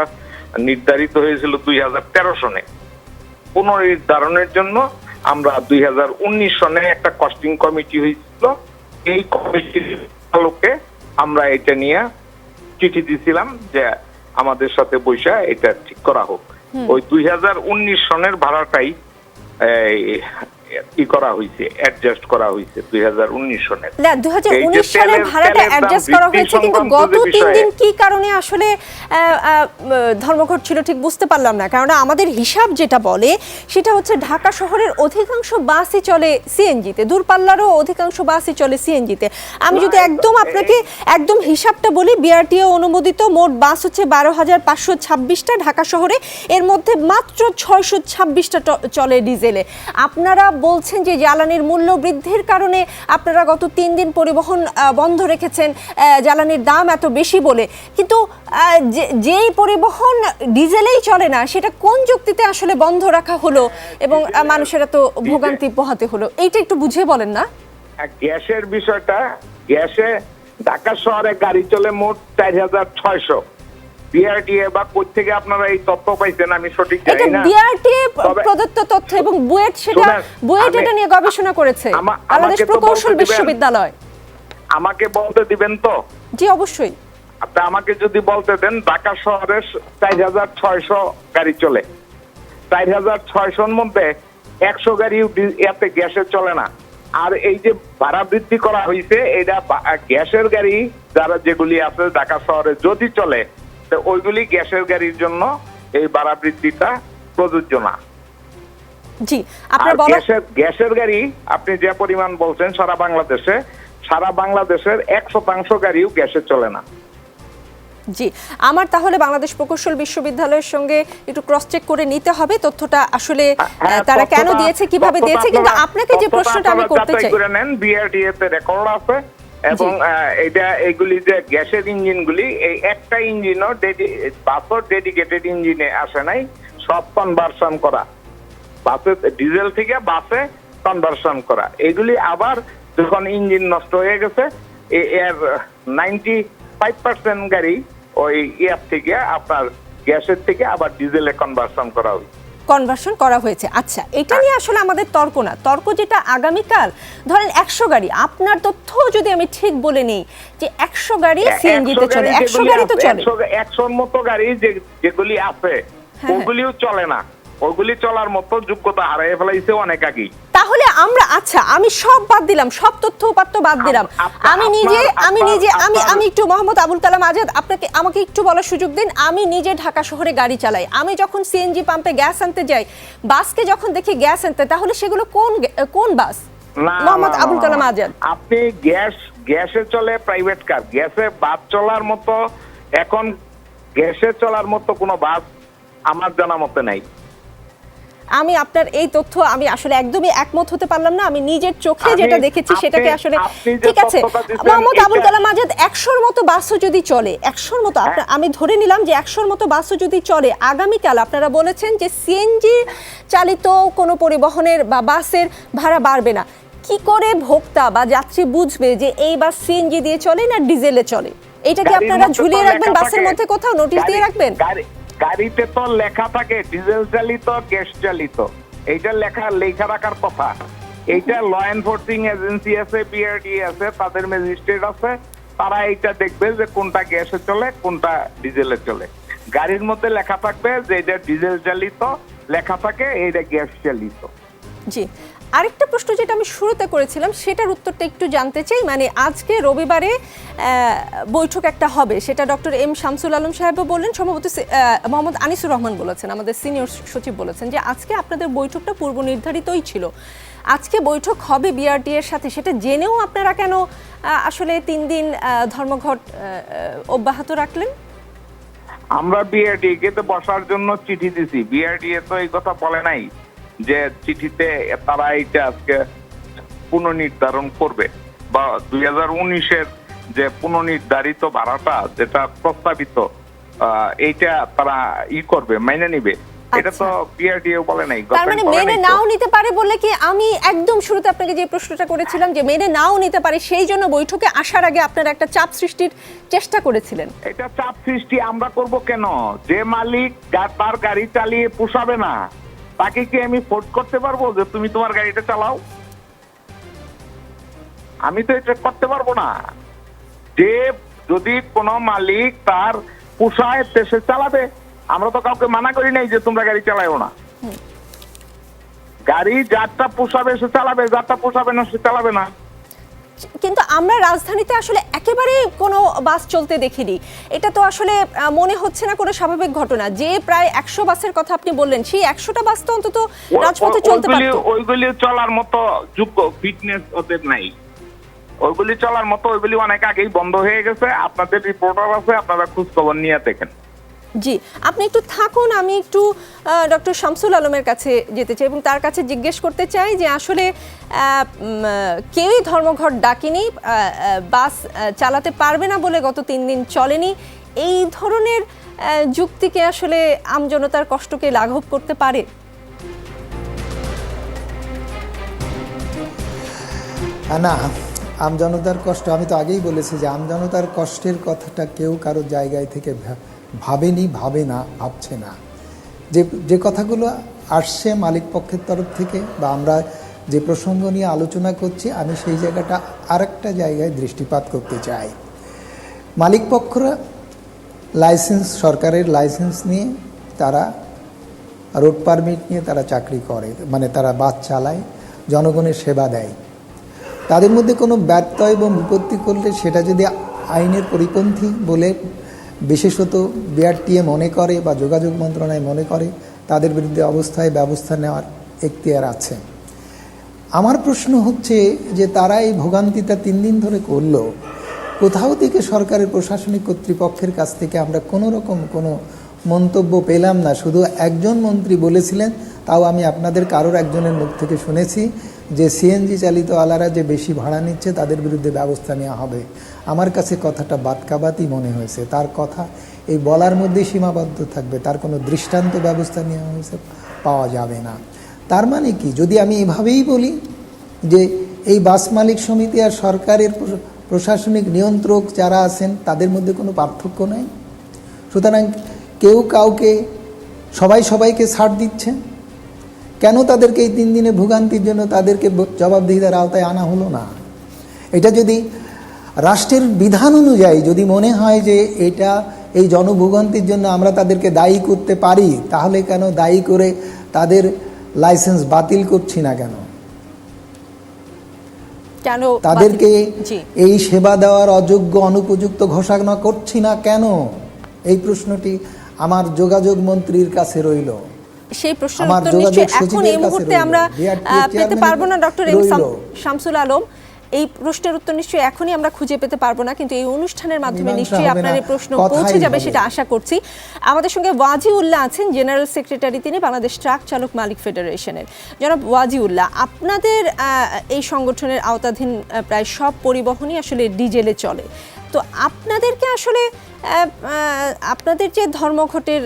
নির্ধারিত হয়েছিল 2013 সনে, পুনর্নির্ধারণের জন্য আমরা 2019 সনে একটা কস্টিং কমিটি হয়েছিল। এই কমিটির আলোকে আমরা এটা নিয়ে চিঠি দিছিলাম যে আমাদের সাথে বৈশা এটা ঠিক করা হোক। ওই 2019 সনের ভাড়াটাই কি করা হয়েছে, অ্যাডজাস্ট করা হয়েছে 2019 সনের। না, 2019 সালের ভাড়াটা অ্যাডজাস্ট করা হয়েছে, কিন্তু গত 3 দিন কি কারণে আসলে ধর্মঘট ছিল ঠিক বুঝতে পারলাম না। কারণ আমাদের হিসাব যেটা বলে সেটা হচ্ছে ঢাকা শহরের অধিকাংশ বাসই চলে সিএনজিতে, দূরপাল্লারও অধিকাংশ বাসই চলে সিএনজিতে। আমি যদি একদম আপনাকে একদম হিসাবটা বলি, বিআরটিএ অনুমোদিত মোট বাস হচ্ছে 12,526টা ঢাকা শহরে, এর মধ্যে মাত্র 626টা চলে ডিজেলে। আপনারা বলছেন যে জ্বালানির মূল্য বৃদ্ধির কারণে আপনারা গত 3 দিন পরিবহন বন্ধ রেখেছেন, জ্বালানির দাম এত বেশি বলে, কিন্তু যেই পরিবহন ডিজেলেই চলে না সেটা কোন যুক্তিতে আসলে বন্ধ রাখা হলো এবং মানুষেরা তো ভোগান্তি পোহাতে হলো, এইটা একটু বুঝিয়ে বলেন না। গ্যাসের বিষয়টা, গ্যাসে ঢাকা শহরে গাড়ি চলে মোট 4,600। বিআরটিএ বা কই থেকে আপনারা এই তথ্য পাইছেন আমি সঠিক জানি না। বিআরটিএ প্রদত্ত তথ্য এবং বুয়েট এটা নিয়ে গবেষণা করেছে বাংলাদেশ প্রকৌশল বিশ্ববিদ্যালয়। আমাকে বলতে দিবেন তো? জি অবশ্যই। আপনি আমাকে যদি বলতে দেন, ঢাকা শহরে 4,600 গাড়ি চলে, 4,600-র মধ্যে 100 গাড়ি এতে গ্যাসে চলে না। আর এই যে ভাড়া বৃদ্ধি করা হয়েছে, এটা গ্যাসের গাড়ি যারা যেগুলি আছে ঢাকা শহরে যদি চলে, ওইগুলি গ্যাসের গাড়ির জন্য এই ভাড়া বৃদ্ধিটা প্রযোজ্য না। জি, আপনার বলা গ্যাসের গাড়ি আপনি যে পরিমাণ বলছেন সারা বাংলাদেশের 1% গাড়িও গ্যাসে চলে না। জি, আমার তাহলে বাংলাদেশ প্রকৌশল বিশ্ববিদ্যালয়ের সঙ্গে একটু ক্রস চেক করে নিতে হবে তথ্যটা আসলে তারা কেন দিয়েছে, কিভাবে দিয়েছে। কিন্তু আপনাকে যে প্রশ্নটা আমি করতে চাই, বিআরটিএ তে রেকর্ড আছে এবং এইগুলি যে গ্যাসের ইঞ্জিনগুলি, এই একটা ইঞ্জিনও বাসের ডেডিকেটেড ইঞ্জিনে আসে নাই, সব কনভার্সন করা, বাসে ডিজেল থেকে বাসে কনভার্সন করা। এগুলি আবার যখন ইঞ্জিন নষ্ট হয়ে গেছে, এর 95% গাড়ি ওই ইয়ার থেকে আপনার গ্যাসের থেকে আবার ডিজেলে কনভার্সন করা হয়েছে। আচ্ছা, এটা নিয়ে আসলে আমাদের তর্ক না, তর্ক যেটা আগামীকাল ধরেন 100 গাড়ি, আপনার তথ্য যদি আমি ঠিক বলে নেই যে 100 গাড়ি সিএনজিতে চলে, 100 গাড়ি তো চলে, 100-র মতো গাড়ি যেগুলি আছে ওগুলিও চলে না, ওগুলি চলার মতো যোগ্যতা হারিয়ে ফেলাইছে অনেক আগেই। তাহলে আমরা, আচ্ছা আমি সব বাদ দিলাম, সব তথ্য উপাত্ত বাদ দিলাম, আমি একটু মোহাম্মদ আবুল কালাম আজাদ আমাকে একটু বলার সুযোগ দিন। আমি নিজে ঢাকা শহরে গাড়ি চালাই, আমি যখন সিএনজি পাম্পে গ্যাস আনতে যাই, বাসকে যখন দেখি গ্যাস আনতে, তাহলে সেগুলো কোন বাস? মোহাম্মদ আবুল কালাম আজাদ, আপনি গ্যাসে চলে প্রাইভেট কার, গ্যাসে বাস চলার মতো, এখন গ্যাসে চলার মতো কোনো বাস আমার জানা মতে নাই। আমি আপনার এই তথ্য আমি আসলে একদমই একমত হতে পারলাম না, আমি নিজের চোখে যেটা দেখেছি সেটাকে আসলে ঠিক আছে। মোহাম্মদ আবুল কালাম আজাদ, 100-র মতো বাসও যদি চলে, 100-র মতো, আমি ধরে নিলাম যে 100-র মতো বাসও যদি চলে, আগামীকাল আপনারা বলেছেন যে সিএনজি চালিত কোনো পরিবহনের বা বাসের ভাড়া বাড়বে না, কি করে ভোক্তা বা যাত্রী বুঝবে যে এই বাস সিএনজি দিয়ে চলে না ডিজেলে চলে? এটা কি আপনারা ঝুলিয়ে রাখবেন বাসের মধ্যে, কোথাও নোটিশ দিয়ে রাখবেন? গাড়িতে তো লেখা থাকে ডিজেল চালিত, গ্যাস চালিত, এইটা লেখা রাখার কথা। এইটা ল এনফোর্সিং এজেন্সি আছে, বিআরটিএ আছে, তাদের ম্যাজিস্ট্রেট আছে, তারা এইটা দেখবে যে কোনটা গ্যাসে চলে কোনটা ডিজেলে চলে। গাড়ির মধ্যে লেখা থাকবে যে এটা ডিজেল চালিত, লেখা থাকে এইটা গ্যাস চালিত। জি, আরেকটা প্রশ্ন যেটা আমি শুরুতে করেছিলাম সেটার উত্তরটা একটু জানতে চাই। মানে আজকে রবিবারে বৈঠক একটা হবে, সেটা ডক্টর এম শামসুল আলম সাহেবও বললেন, সম্ভবত মোহাম্মদ আনিসুর রহমান বলেছেন, আমাদের সিনিয়র সচিব বলেছেন যে আজকে আপনাদের বৈঠকটা পূর্ব নির্ধারিতই ছিল, আজকে বৈঠক হবে বিআরটিএ এর সাথে, সেটা জেনেও আপনারা কেন আসলে 3 দিন ধর্মঘট অব্যাহত রাখলেন? আমরা বিআরটিএ কে তো বসার জন্য চিঠি দিছি, বিআরটিএ তো এই কথা বলে নাই যে চিঠিতে তারা এইটা আজকে পুনর্নির্ধারণ করবে। বা 2019-এর যে পুনর্নির্ধারিত ভাড়াটা যেটা প্রস্তাবিত, এইটা তারা করবে, মাইনে নিবে। এটা তো বিআরটিএ বলে নাই। তার মানে মেনে নাও নিতে পারে বলে কি, আমি একদম শুরুতে আপনাকে যে প্রশ্নটা করেছিলাম যে মেনে নাও নিতে পারে, সেই জন্য বৈঠকে আসার আগে আপনারা একটা চাপ সৃষ্টির চেষ্টা করেছিলেন। এটা চাপ সৃষ্টি আমরা করব কেন? যে মালিক তার গাড়ি চালিয়ে পোষাবে না, তাকে কি আমি ফোর্স করতে পারবো যে তুমি তোমার গাড়িটা চালাও? আমি তো এটা করতে পারবো না। যে যদি কোনো মালিক তার পোষায় দেশে চালাবে, আমরা তো কাউকে মানা করি নাই যে তোমরা গাড়ি চালাও না। গাড়ি যারটা পোষাবে সে চালাবে, যারটা পোষাবে না সে চালাবে না। কিন্তু আমরা রাজধানীতে আসলে একেবারে কোনো বাস চলতে দেখিনি। এটা তো আসলে মনে হচ্ছে না কোনো স্বাভাবিক ঘটনা। যে প্রায় 100 বাসের কথা আপনি বললেন, সেই 100টা বাস তো অন্তত রাজপথে চলতে পারতো। ওইগুলি চলার মতো যোগ্য ফিটনেস ওদের নাই। ওইগুলি চলার মতো, ওইগুলি অনেক আগেই বন্ধ হয়ে গেছে। আপনাদের রিপোর্টার আছে, আপনারা খোঁজ খবর নিয়ে দেখেন। জি, আপনি একটু থাকুন, আমি একটু ডক্টর শামসুল আলমের কাছে যেতে চাই এবং তার কাছে জিজ্ঞেস করতে চাই যে আসলে কেউই ধর্মঘট ডাকেনি, বাস চালাতে পারবে না বলে গত 3 দিন চলেনি। এই ধরনের যুক্তিকে আসলে আমজনতার কষ্টকে লাঘব করতে পারে? না, আমজনতার কষ্ট, আমি তো আগেই বলেছি যে আমজনতার কষ্টের কথাটা কেউ কারো জায়গায় থেকে ভাবেনি, ভাবে না, ভাবছে না। যে কথাগুলো আসছে মালিক পক্ষের তরফ থেকে বা আমরা যে প্রসঙ্গ নিয়ে আলোচনা করছি, আমি সেই জায়গাটা আরেকটা জায়গায় দৃষ্টিপাত করতে চাই। মালিক পক্ষরা লাইসেন্স, সরকারের লাইসেন্স নিয়ে তারা রোড পারমিট নিয়ে তারা চাকরি করে, মানে তারা বাস চালায়, জনগণের সেবা দেয়। তাদের মধ্যে কোনো ব্যত্যয় এবং বিপত্তি করলে সেটা যদি আইনের পরিপন্থী বলে বিশেষত বিআরটিএ মনে করে বা যোগাযোগ মন্ত্রণালয় মনে করে, তাদের বিরুদ্ধে ব্যবস্থা নেওয়ার এখতিয়ার আছে। আমার প্রশ্ন হচ্ছে যে তারা এই ভোগান্তিটা 3 দিন ধরে করলো, কোথাও থেকে সরকারের প্রশাসনিক কর্তৃপক্ষের কাছ থেকে আমরা কোনো রকম কোনো মন্তব্য পেলাম না। শুধু একজন মন্ত্রী বলেছিলেন, তাও আমি আপনাদের কারোর একজনের মুখ থেকে শুনেছি যে সিএনজি চালিত আলারা যে বেশি ভাড়া নিচ্ছে তাদের বিরুদ্ধে ব্যবস্থা নেওয়া হবে। আমার কাছে কথাটা বাতকাবাতই মনে হয়েছে। তার কথা এই বলার মধ্যেই সীমাবদ্ধ থাকবে, তার কোনো দৃষ্টান্ত ব্যবস্থা নেওয়া হয়েছে পাওয়া যাবে না। তার মানে কি, যদি আমি এভাবেই বলি যে এই বাস মালিক সমিতি আর সরকারের প্রশাসনিক নিয়ন্ত্রক যারা আছেন তাদের মধ্যে কোনো পার্থক্য নাই, সুতরাং কেউ কাউকে, সবাইকে ছাড় দিচ্ছে, কেন তাদেরকে এই 3 দিনে ভোগান্তির জন্য তাদেরকে জবাবদিহিতার আওতায় আনা হলো না? এটা যদি রাষ্ট্রের বিধান অনুযায়ী যদি মনে হয় যে এটা এই জনভোগান্তির জন্য আমরা তাদেরকে দায়ী করতে পারি, তাহলে কেন দায়ী করে তাদের লাইসেন্স বাতিল করছি না? কেন তাদেরকে এই সেবা দেওয়ার অযোগ্য, অনুপযুক্ত ঘোষণা করছি না কেন? এই প্রশ্নটি আমার যোগাযোগ মন্ত্রীর কাছে রইল। সেই প্রশ্নের উত্তর নিশ্চয়ই এখন এই মুহূর্তে আমরা পেতে পারবো না ডক্টর এম শামসুল আলম। এই প্রশ্নের উত্তর নিশ্চয়ই এখনই আমরা খুঁজে পেতে পারবো না, কিন্তু এই অনুষ্ঠানের মাধ্যমে নিশ্চয়ই আপনার এই প্রশ্ন পৌঁছে যাবে সেটা আশা করছি। আমাদের সঙ্গে ওয়াজিউল্লাহ আছেন, জেনারেল সেক্রেটারি তিনি, বাংলাদেশ ট্রাক চালক মালিক ফেডারেশনের। জনাব ওয়াজিউল্লাহ, আপনাদের এই সংগঠনের আওতাধীন প্রায় সব পরিবহনই আসলে ডিজেলে চলে, তো আপনাদেরকে আসলে আপনাদের যে ধর্মঘটের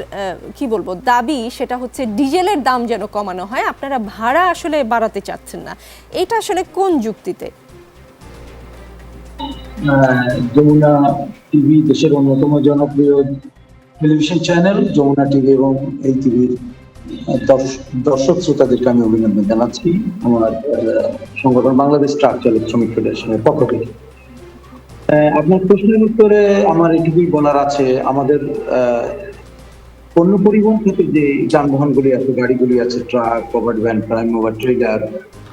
কি বলবো দাবি, সেটা হচ্ছে ডিজেলের দাম যেন কমানো হয়, আপনারা ভাড়া আসলে বাড়াতে চাচ্ছেন না, এটা আসলে কোন যুক্তিতে? যমুনা টিভি দেশের অন্যতম জনপ্রিয় টেলিভিশন চ্যানেল যমুনা টিভি এবং এই টিভির দর্শক শ্রোতাদেরকে আমি অভিনন্দন জানাচ্ছি আমার সংগঠন বাংলাদেশ ট্রাক চালক শ্রমিক ফেডারেশনের পক্ষ থেকে। আপনার প্রশ্নের উত্তরে আমার এটুকুই বলার আছে, আমাদের পণ্য পরিবহন ক্ষেত্রে যে যানবাহনগুলি আছে, গাড়িগুলি আছে, truck, covered van, prime mover, trailer,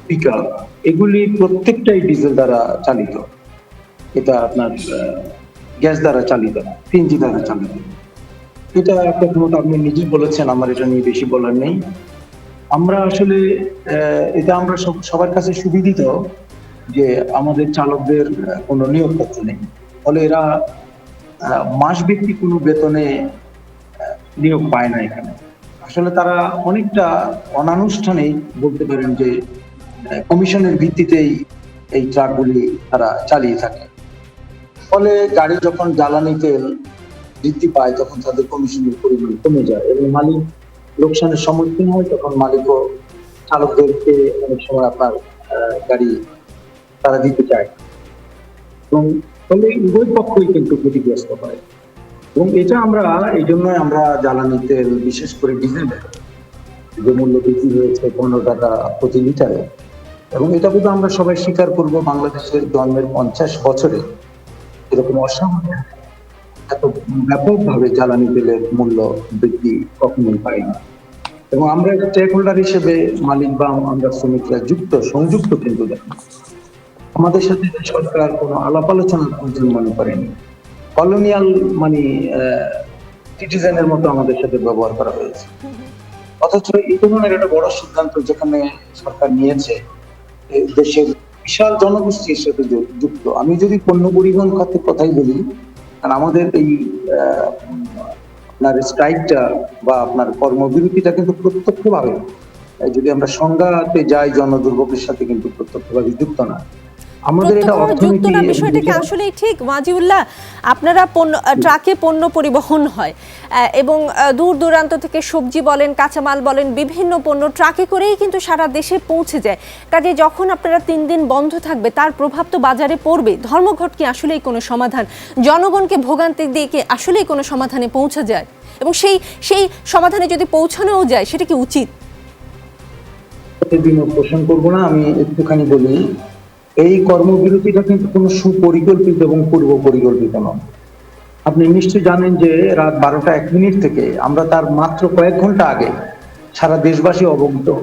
pickup, এগুলি প্রত্যেকটাই ডিজেল দ্বারা চালিত। এটা আপনার গ্যাস দ্বারা চালিত না, সিএনজি দ্বারা চালিত। এটা প্রথমত আপনি নিজে বলেছেন, আমার এটা নিয়ে বেশি বলার নেই। আমরা আসলে এটা আমরা সবার কাছে সুবিদিত যে আমাদের চালকদের কোনো নিয়োগপত্র নেই, ফলে এরা মাস ভিত্তিক কোনো বেতনে নিয়োগ পায় না। এখানে আসলে তারা অনেকটা অনানুষ্ঠানিক বলতে পারেন যে কমিশনের ভিত্তিতেই এই ট্রাকগুলি তারা চালিয়ে থাকে। ফলে গাড়ি যখন জ্বালানি তেল বৃদ্ধি পায় তখন তাদের কমিশনের পরিমাণ কমে যায় এবং মালিক লোকসানের সম্মুখীন হয়, তখন মালিকও চালকদেরকে অনেক সময় আপনার গাড়ি তারা দিতে চায় এবং ফলে উভয় পক্ষই কিন্তু ক্ষতিগ্রস্ত হয়। এবং এটা আমরা এই জন্যই আমরা জ্বালানি তেল বিশেষ করে ডিজেলের যে মূল্য বৃদ্ধি হয়েছে 15 টাকা প্রতি লিটারে, এবং এটা কিন্তু আমরা সবাই স্বীকার করব, বাংলাদেশের জন্মের 50 বছরে এরকম অসামান্য এত ব্যাপকভাবে জ্বালানি তেলের মূল্য বৃদ্ধি কখনোই পাইনি। এবং আমরা স্টেক হোল্ডার হিসেবে মালিক বা আমরা শ্রমিকরা সংযুক্ত কিন্তু দেখি আমাদের সাথে সরকার কোনো আলাপ আলোচনার প্রয়োজন মনে করেনি। কলোনিয়াল মানে সিটিজেনের মতো আমাদের সাথে ব্যবহার করা হয়েছে। অথচ এই ধরনের একটা বড় সিদ্ধান্ত যেখানে সরকার নিয়েছে দেশের বিশাল জনগোষ্ঠীর সাথে যুক্ত। আমি যদি পণ্য পরিবহন খাতের কথাই বলি, কারণ আমাদের এই আপনার স্ট্রাইকটা বা আপনার কর্মবিরতিটা কিন্তু প্রত্যক্ষভাবে, যদি আমরা সংজ্ঞাতে যাই, জনদুর্ভোগের সাথে কিন্তু প্রত্যক্ষভাবে যুক্ত না। আমাদের এটা যুক্ত না, বিষয়টা কি আসলে ঠিক ওয়াজিউল্লাহ? আপনারা ট্রাকে পণ্য পরিবহন হয় এবং দূর দূরান্ত থেকে সবজি বলেন, কাঁচামাল বলেন, বিভিন্ন পণ্য ট্রাকে করেই কিন্তু সারা দেশে পৌঁছে যায়। কাজে যখন আপনারা 3 দিন বন্ধ থাকবে তার প্রভাব তো বাজারে পড়বে। ধর্মঘট কি আসলেই কোনো সমাধান? জনগণকে ভোগান্তি দিয়ে কি আসলেই কোনো সমাধানে পৌঁছা যায়? এবং সেই সমাধানে যদি পৌঁছানোও যায় সেটা কি উচিত? প্রতিদিন পোষণ করবো না, আমি একটুখানি বলি, এই কর্মবিরতিটা কিন্তু কোনো সুপরিকল্পিত এবং পূর্ব পরিকল্পিত নয়। আপনি নিশ্চয়ই জানেন যে রাত 12টা 1 মিনিট থেকে আমরা তার মাত্র কয়েক ঘন্টা আগে সারা দেশবাসী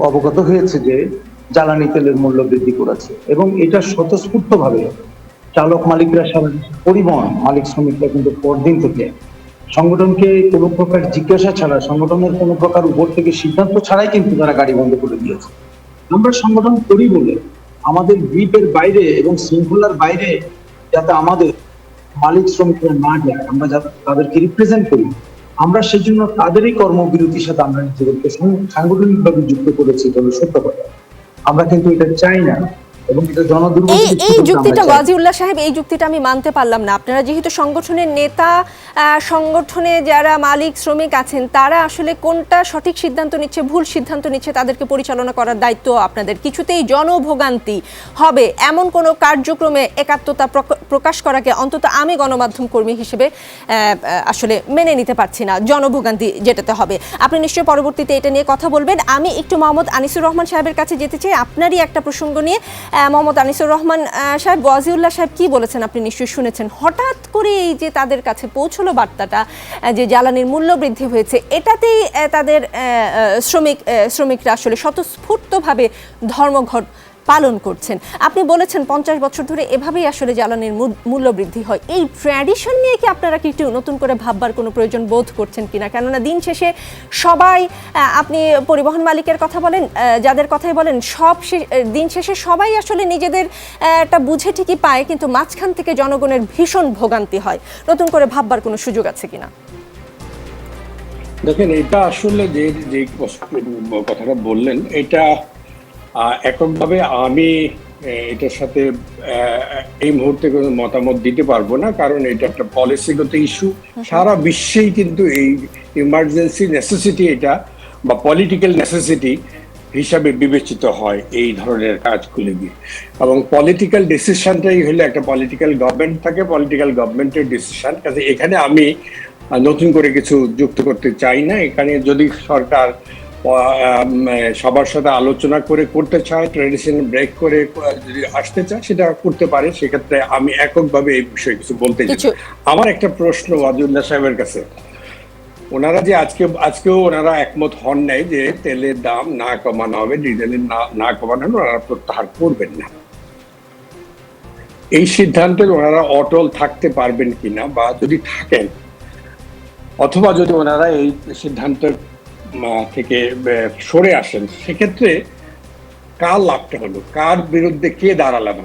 অবগত হয়েছে যে জ্বালানি তেলের মূল্য বৃদ্ধি করেছে, এবং এটা স্বতঃস্ফূর্তভাবে চালক মালিকরা, সারা পরিবহন মালিক শ্রমিকরা কিন্তু পরদিন থেকে সংগঠনকে কোনো প্রকার জিজ্ঞাসা ছাড়া, সংগঠনের কোনো প্রকার উপর থেকে সিদ্ধান্ত ছাড়াই কিন্তু তারা গাড়ি বন্ধ করে দিয়েছে। আমরা সংগঠন করি বলে আমাদের গ্রিপের বাইরে এবং শৃঙ্খলার বাইরে যাতে আমাদের মালিক শ্রমিকরা না যায়, আমরা তাদেরকে রিপ্রেজেন্ট করি, আমরা সেজন্য তাদেরই কর্মবিরতির সাথে আমরা নিজেদেরকে সাংগঠনিকভাবে যুক্ত করেছি বলে সত্য কথা। আমরা কিন্তু এটা চাই না, এবং এটা জনদুর্ভোগ। এই যুক্তিটা ওয়াজিউল্লাহ সাহেব, এই যুক্তিটা আমি মানতে পারলাম না। আপনারা যেহেতু সংগঠনের নেতা, সংগঠনে যারা মালিক শ্রমিক আছেন তারা আসলে কোনটা সঠিক সিদ্ধান্ত নিচ্ছে, ভুল সিদ্ধান্ত নিচ্ছে, তাদেরকে পরিচালনা করার দায়িত্ব আপনাদের। কিছুতেই জনভোগান্তি হবে এমন কোনো কার্যক্রমে একাত্মতা প্রকাশ করাকে অন্তত আমি গণমাধ্যম কর্মী হিসেবে আসলে মেনে নিতে পারছি না। জনভোগান্তি যেটাতে হবে, আপনি নিশ্চয়ই পরবর্তীতে এটা নিয়ে কথা বলবেন। আমি একটু মোহাম্মদ আনিসুর রহমান সাহেবের কাছে যেতে চাই আপনারই একটা প্রসঙ্গ নিয়ে। মোহাম্মদ আনিসুর রহমান সাহেব, ওয়াজিউল্লাহ সাহেব কি বলেছেন আপনি নিশ্চয়ই শুনেছেন। হঠাৎ করে এই যে তাদের কাছে পৌঁছলো বার্তাটা যে জ্বালানির মূল্য বৃদ্ধি হয়েছে, এটাতেই তাদের শ্রমিকরা আসলে স্বতঃস্ফূর্তভাবে ধর্মঘট পালন করছেন। আপনি বলেছেন 50 বছর ধরে এভাবেই আসলে জ্বালানির মূল্য বৃদ্ধি হয়। এই ট্র্যাডিশন নিয়ে কি আপনারা কি একটু নতুন করে ভাববার কোনো প্রয়োজন বোধ করছেন কিনা? কেননা দিন শেষে সবাই, আপনি পরিবহন মালিকের কথা বলেন, যাদের কথাই বলেন, দিন শেষে সবাই আসলে নিজেদের একটা বুঝে ঠিকই পায়, কিন্তু মাঝখান থেকে জনগণের ভীষণ ভোগান্তি হয়। নতুন করে ভাববার কোনো সুযোগ আছে কিনা? দেখেন, এটা আসলে যে কথাটা বললেন, এটা এককভাবে আমি এটার সাথে এই মুহূর্তে কোনো মতামত দিতে পারবো না, কারণ এটা একটা পলিসিগত ইস্যু। সারা বিশ্বেই কিন্তু এই ইমার্জেন্সি নেসেসিটি এটা বা পলিটিক্যাল নেসেসিটি হিসাবে বিবেচিত হয় এই ধরনের কাজগুলি দিয়ে, এবং পলিটিক্যাল ডিসিশনটাই হলো একটা পলিটিক্যাল গভর্নমেন্ট থাকে, পলিটিক্যাল গভর্নমেন্টের ডিসিশন। কাজে এখানে আমি নতুন করে কিছু যুক্ত করতে চাই না। এখানে যদি সরকার সবার সাথে আলোচনা করে করতে চায়, ট্রেডিশন ব্রেক করে যদি আসতে চায়, সেটা করতে পারে। সেক্ষেত্রে আমি এককভাবে এই বিষয়ে কিছু বলতে চাই। আমার একটা প্রশ্ন ওয়াজিউল্লাহ সাহেবের কাছে, ওনারা যে আজকেও ওনারা একমত হন নাই যে তেলের দাম না কমানো হবে, ডিজেলের না কমানো, ওনারা প্রত্যাহার করবেন না। এই সিদ্ধান্তে ওনারা অটল থাকতে পারবেন কিনা, বা যদি থাকেন, অথবা যদি ওনারা এই সিদ্ধান্তের থেকে সরে আসেন, সেক্ষেত্রে কার লাভটা হলো, কার বিরুদ্ধে কে দাঁড়ালাম?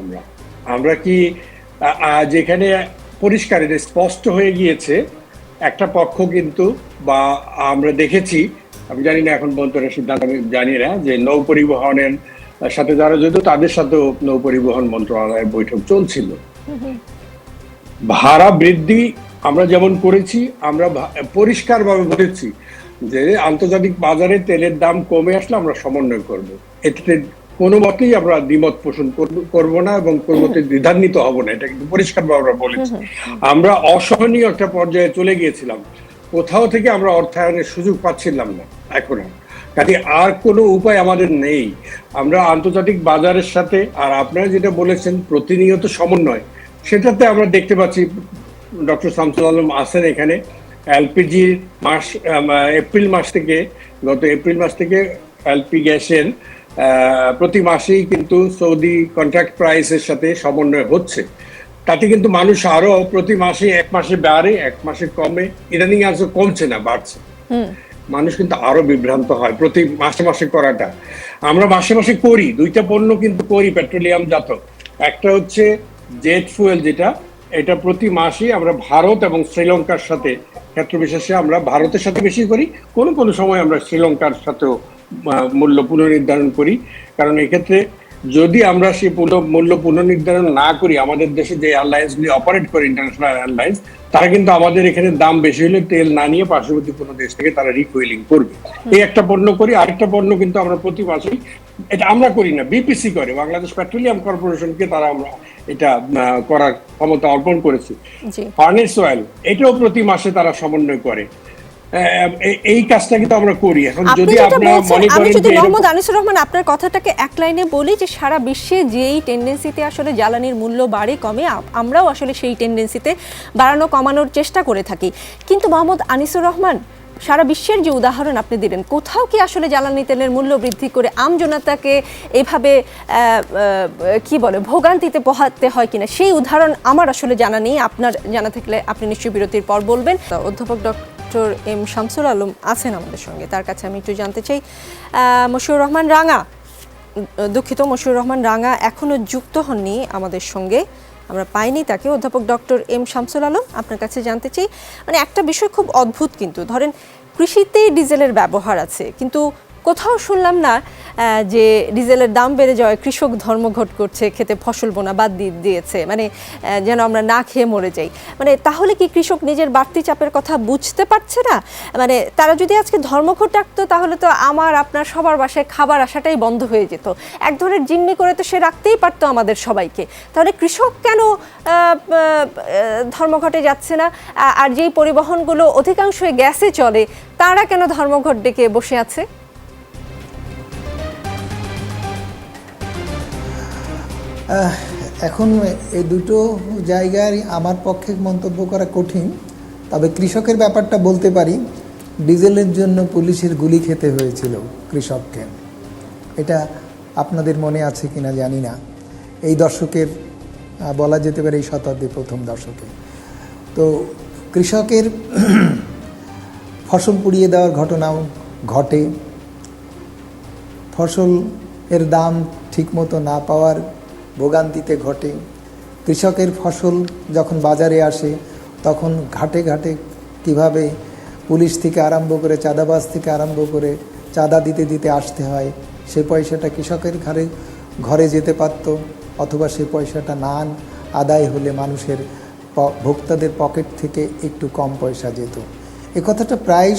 আমরা কি, যেখানে পরিষ্কার স্পষ্ট হয়ে গিয়েছে একটা পক্ষ কিন্তু, বা আমরা দেখেছি, আমি জানি না এখন পর্যন্ত সিদ্ধান্ত আমি জানি না, যে নৌ পরিবহনের সাথে যারা জড়িত তাদের সাথেও নৌ পরিবহন মন্ত্রণালয়ের বৈঠক চলছিল। ভাড়া বৃদ্ধি আমরা যেমন করেছি, আমরা পরিষ্কারভাবে বলেছি যে আন্তর্জাতিক বাজারে তেলের দাম কমে আসলে আমরা সমন্বয় করব। এতে কোনো মতেই আমরা দ্বিমত পোষণ করব না এবং কোনো মতে দ্বিধান্বিত হব না, এটা কিন্তু পরিষ্কারভাবে আমরা বলেছি। আমরা অসহনীয় একটা পর্যায়ে চলে গিয়েছিলাম, কোথাও থেকে আমরা অর্থায়নের সুযোগ পাচ্ছিলাম না। এখন কাজে আর কোনো উপায় আমাদের নেই, আমরা আন্তর্জাতিক বাজারের সাথে, আর আপনারা যেটা বলেছেন প্রতিনিয়ত সমন্বয়, সেটাতে আমরা দেখতে পাচ্ছি ডক্টর শামসুল আলম আছেন এখানে। এলপিজি মাস গত এপ্রিল মাস থেকে এলপি গ্যাসের প্রতি মাসেই কিন্তু সৌদি কন্ট্রাক্ট প্রাইসের সাথে সমন্বয় হচ্ছে। তাতে কিন্তু মানুষ আরো প্রতি মাসে, এক মাসে বাড়ে, এক মাসে কমে, ইদানিং আজ কমছে না, বাড়ছে। মানুষ কিন্তু আরো বিভ্রান্ত হয় প্রতি মাসে মাসে করাটা। আমরা মাসে মাসে করি, দুইটা পণ্য কিন্তু করি পেট্রোলিয়াম জাত। একটা হচ্ছে জেট ফুয়েল, যেটা এটা প্রতি মাসে আমরা ভারত এবং শ্রীলঙ্কার সাথে, ক্ষেত্র বিশেষে আমরা ভারতের সাথে বেশি করি, কোনো কোনো সময় আমরা শ্রীলঙ্কার সাথেও মূল্য পুনর্নির্ধারণ করি। কারণ এক্ষেত্রে যদি আমরা সেই মূল্য পুনর্নির্ধারণ না করি, আমাদের দেশে যে এয়ারলাইন্স গুলি অপারেট করে, ইন্টারন্যাশনাল এয়ারলাইন্স, তারা কিন্তু আমাদের এখানে দাম বেশি হলে তেল না নিয়ে পার্শ্ববর্তী কোনো দেশ থেকে তারা রিফুয়েলিং করবে। এই একটা পণ্য করি। আরেকটা পণ্য কিন্তু আমরা প্রতি মাসেই, এটা আমরা করি না, বিপিসি করে, বাংলাদেশ পেট্রোলিয়াম কর্পোরেশনকে তারা আমরা এটা করার ক্ষমতা অর্পণ করেছি। ফার্নেস অয়েল, এটাও প্রতি মাসে তারা সমন্বয় করে। এই কাজটা কিন্তু আমরা করি। এখন যদি আপনারা মনে করেন, যদি মোহাম্মদ আনিসুর রহমান আপনার কথাটাকে এক লাইনে বলি, যে সারা বিশ্বে যেই টেন্ডেন্সিতে আসলে জ্বালানির মূল্য বাড়ে কমে, আমরাও আসলে সেই টেন্ডেন্সিতে বাড়ানো কমানোর চেষ্টা করে থাকি। কিন্তু মোহাম্মদ আনিসুর রহমান, সারা বিশ্বের যে উদাহরণ আপনি দিলেন, কোথাও কি আসলে জ্বালানি তেলের মূল্য বৃদ্ধি করে আমজনতাকে এভাবে কি বলে ভোগান্তিতে পোহাতে হয় কিনা, সেই উদাহরণ আমার আসলে জানা নেই। আপনার জানা থাকলে আপনি নিশ্চয়ই বিরতির পর বলবেন। অধ্যাপক ডক্টর এম শামসুল আলম আছেন আমাদের সঙ্গে, তার কাছে আমি একটু জানতে চাই, মশিউর রহমান রাঙা এখনো যুক্ত হননি আমাদের সঙ্গে, আমরা পাইনি তাকে। অধ্যাপক ডক্টর এম শামসুল আলম, আপনার কাছে জানতে চাই, মানে একটা বিষয় খুব অদ্ভুত, কিন্তু ধরেন কৃষিতেই ডিজেলের ব্যবহার আছে, কিন্তু কোথাও শুনলাম না যে ডিজেলের দাম বেড়ে যাওয়ায় কৃষক ধর্মঘট করছে, খেতে ফসল বোনা বাদ দিয়েছে, মানে যেন আমরা না খেয়ে মরে যাই। মানে তাহলে কি কৃষক নিজের বাড়তি চাপের কথা বুঝতে পারছে না? মানে তারা যদি আজকে ধর্মঘট রাখতো, তাহলে তো আমার আপনার সবার বাসায় খাবার আসাটাই বন্ধ হয়ে যেত। এক ধরনের জিম্মি করে তো সে রাখতেই পারতো আমাদের সবাইকে। তাহলে কৃষক কেন ধর্মঘটে যাচ্ছে না? আর যেই পরিবহনগুলো অধিকাংশই গ্যাসে চলে, তারা কেন ধর্মঘট ডেকে বসে আছে? এখন এই দুটো জায়গায় আমার পক্ষে মন্তব্য করা কঠিন, তবে কৃষকের ব্যাপারটা বলতে পারি। ডিজেলের জন্য পুলিশের গুলি খেতে হয়েছিল কৃষককে, এটা আপনাদের মনে আছে কিনা জানি না। এই দশকের বলা যেতে পারে এই শতাব্দীর প্রথম দশকে। তো কৃষকের ফসল পুড়িয়ে দেওয়ার ঘটনাও ঘটে, ফসলের দাম ঠিকমতো না পাওয়ার ভোগান্তিতে ঘটে। কৃষকের ফসল যখন বাজারে আসে, তখন ঘাটে ঘাটে কীভাবে পুলিশ থেকে আরম্ভ করে, চাঁদাবাজ থেকে আরম্ভ করে চাঁদা দিতে দিতে আসতে হয়। সে পয়সাটা কৃষকের ঘরে যেতে পারত, অথবা সে পয়সাটা না আদায় হলে মানুষের ভোক্তাদের পকেট থেকে একটু কম পয়সা যেত। এ কথাটা প্রায়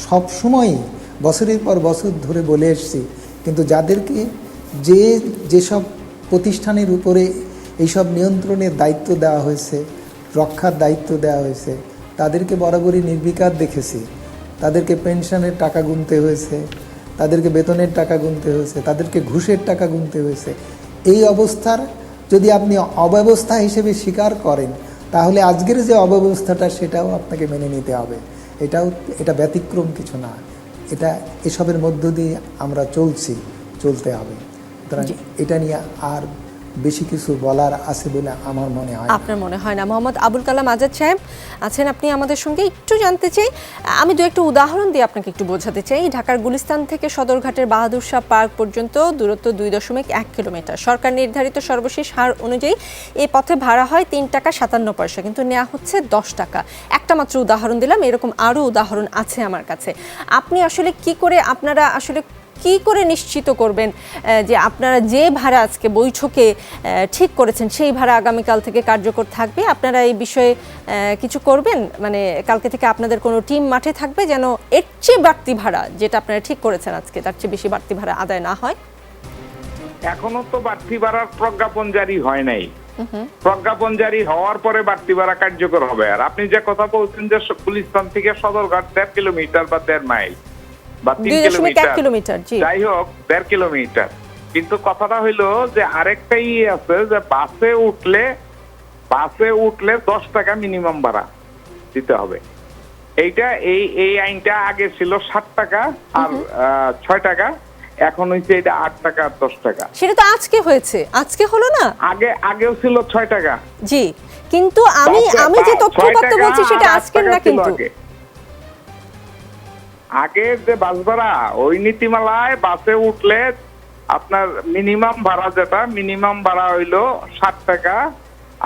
সব সময়ই বছরের পর বছর ধরে বলে এসছি। কিন্তু যাদেরকে যেসব প্রতিষ্ঠানের উপরে এইসব নিয়ন্ত্রণের দায়িত্ব দেওয়া হয়েছে, রক্ষার দায়িত্ব দেওয়া হয়েছে, তাদেরকে বরাবরই নির্বিকার দেখেছি। তাদেরকে পেনশনের টাকা গুনতে হয়েছে, তাদেরকে বেতনের টাকা গুনতে হয়েছে, তাদেরকে ঘুষের টাকা গুনতে হয়েছে। এই অবস্থার যদি আপনি অব্যবস্থা হিসেবে স্বীকার করেন, তাহলে আজকের যে অব্যবস্থাটা সেটাও আপনাকে মেনে নিতে হবে। এটা ব্যতিক্রম কিছু না, এসবের মধ্য দিয়ে আমরা চলতে হবে। সুতরাং এটা নিয়ে আর বেশি কিছু বলার আছে বলে আমার মনে হয়। আপনার মনে হয় না? মোহাম্মদ আবুল কালাম আজাদ সাহেব আছেন আপনি আমাদের সঙ্গে, একটু জানতে চাই, আমি একটা উদাহরণ দিয়ে আপনাকে একটু বোঝাতে চাই। ঢাকার গুলিস্তান থেকে সদরঘাটের বাহাদুর শাহ পার্ক পর্যন্ত দূরত্ব 2.1 কিলোমিটার। সরকার নির্ধারিত সর্বশেষ হার অনুযায়ী এই পথে ভাড়া হয় 3 টাকা 57 পয়সা, কিন্তু নেওয়া হচ্ছে 10 টাকা। একটা মাত্র উদাহরণ দিলাম, এরকম আরও উদাহরণ আছে আমার কাছে। আপনি আসলে কি করে, আপনারা আসলে কি করে নিশ্চিত করবেন যে আপনারা যে ভাড়া আজকে বৈঠকে ঠিক করেছেন সেই ভাড়া আগামীকাল থেকে কার্যকর থাকবে? আপনারা এই বিষয়ে কিছু করবেন, মানে কালকে থেকে আপনাদের কোনো টিম মাঠে থাকবে যেন এর চেয়ে বাড়তি ভাড়া যেটা আপনারা ঠিক করেছেন আজকে তার চেয়ে বেশি বাড়তি ভাড়া আদায় না হয়? এখনো তো বাড়তি ভাড়ার প্রজ্ঞাপন জারি হয় নাই। প্রজ্ঞাপন জারি হওয়ার পরে বাড়তি ভাড়া কার্যকর হবে। আর আপনি যে কথা বলছেন যে গুলিস্তান থেকে সদরঘাট 1.5 কিলোমিটার বা 1.5 মাইল বা 3 কিলোমিটার, যাই হোক 1.5 কিলোমিটার, কিন্তু কথাটা হইলো যে আরেকটাই আছে যে বাসে উঠলে 10 টাকা মিনিমাম ভাড়া দিতে হবে। এইটা এই আইনটা আগে ছিল 7 টাকা আর 6 টাকা, এখন হইছে এটা 8 টাকা আর 10 টাকা। সেটা তো আজকে হয়েছে, আজকে হলো না? আগেও ছিল 6 টাকা। জি, কিন্তু আমি যে তথ্যপাত্র বলছি সেটা আজকের না। কিন্তু আগে যে বাস ভাড়া ওই নীতিমালায় বাসে উঠলে আপনার মিনিমাম ভাড়া হইলো 7 টাকা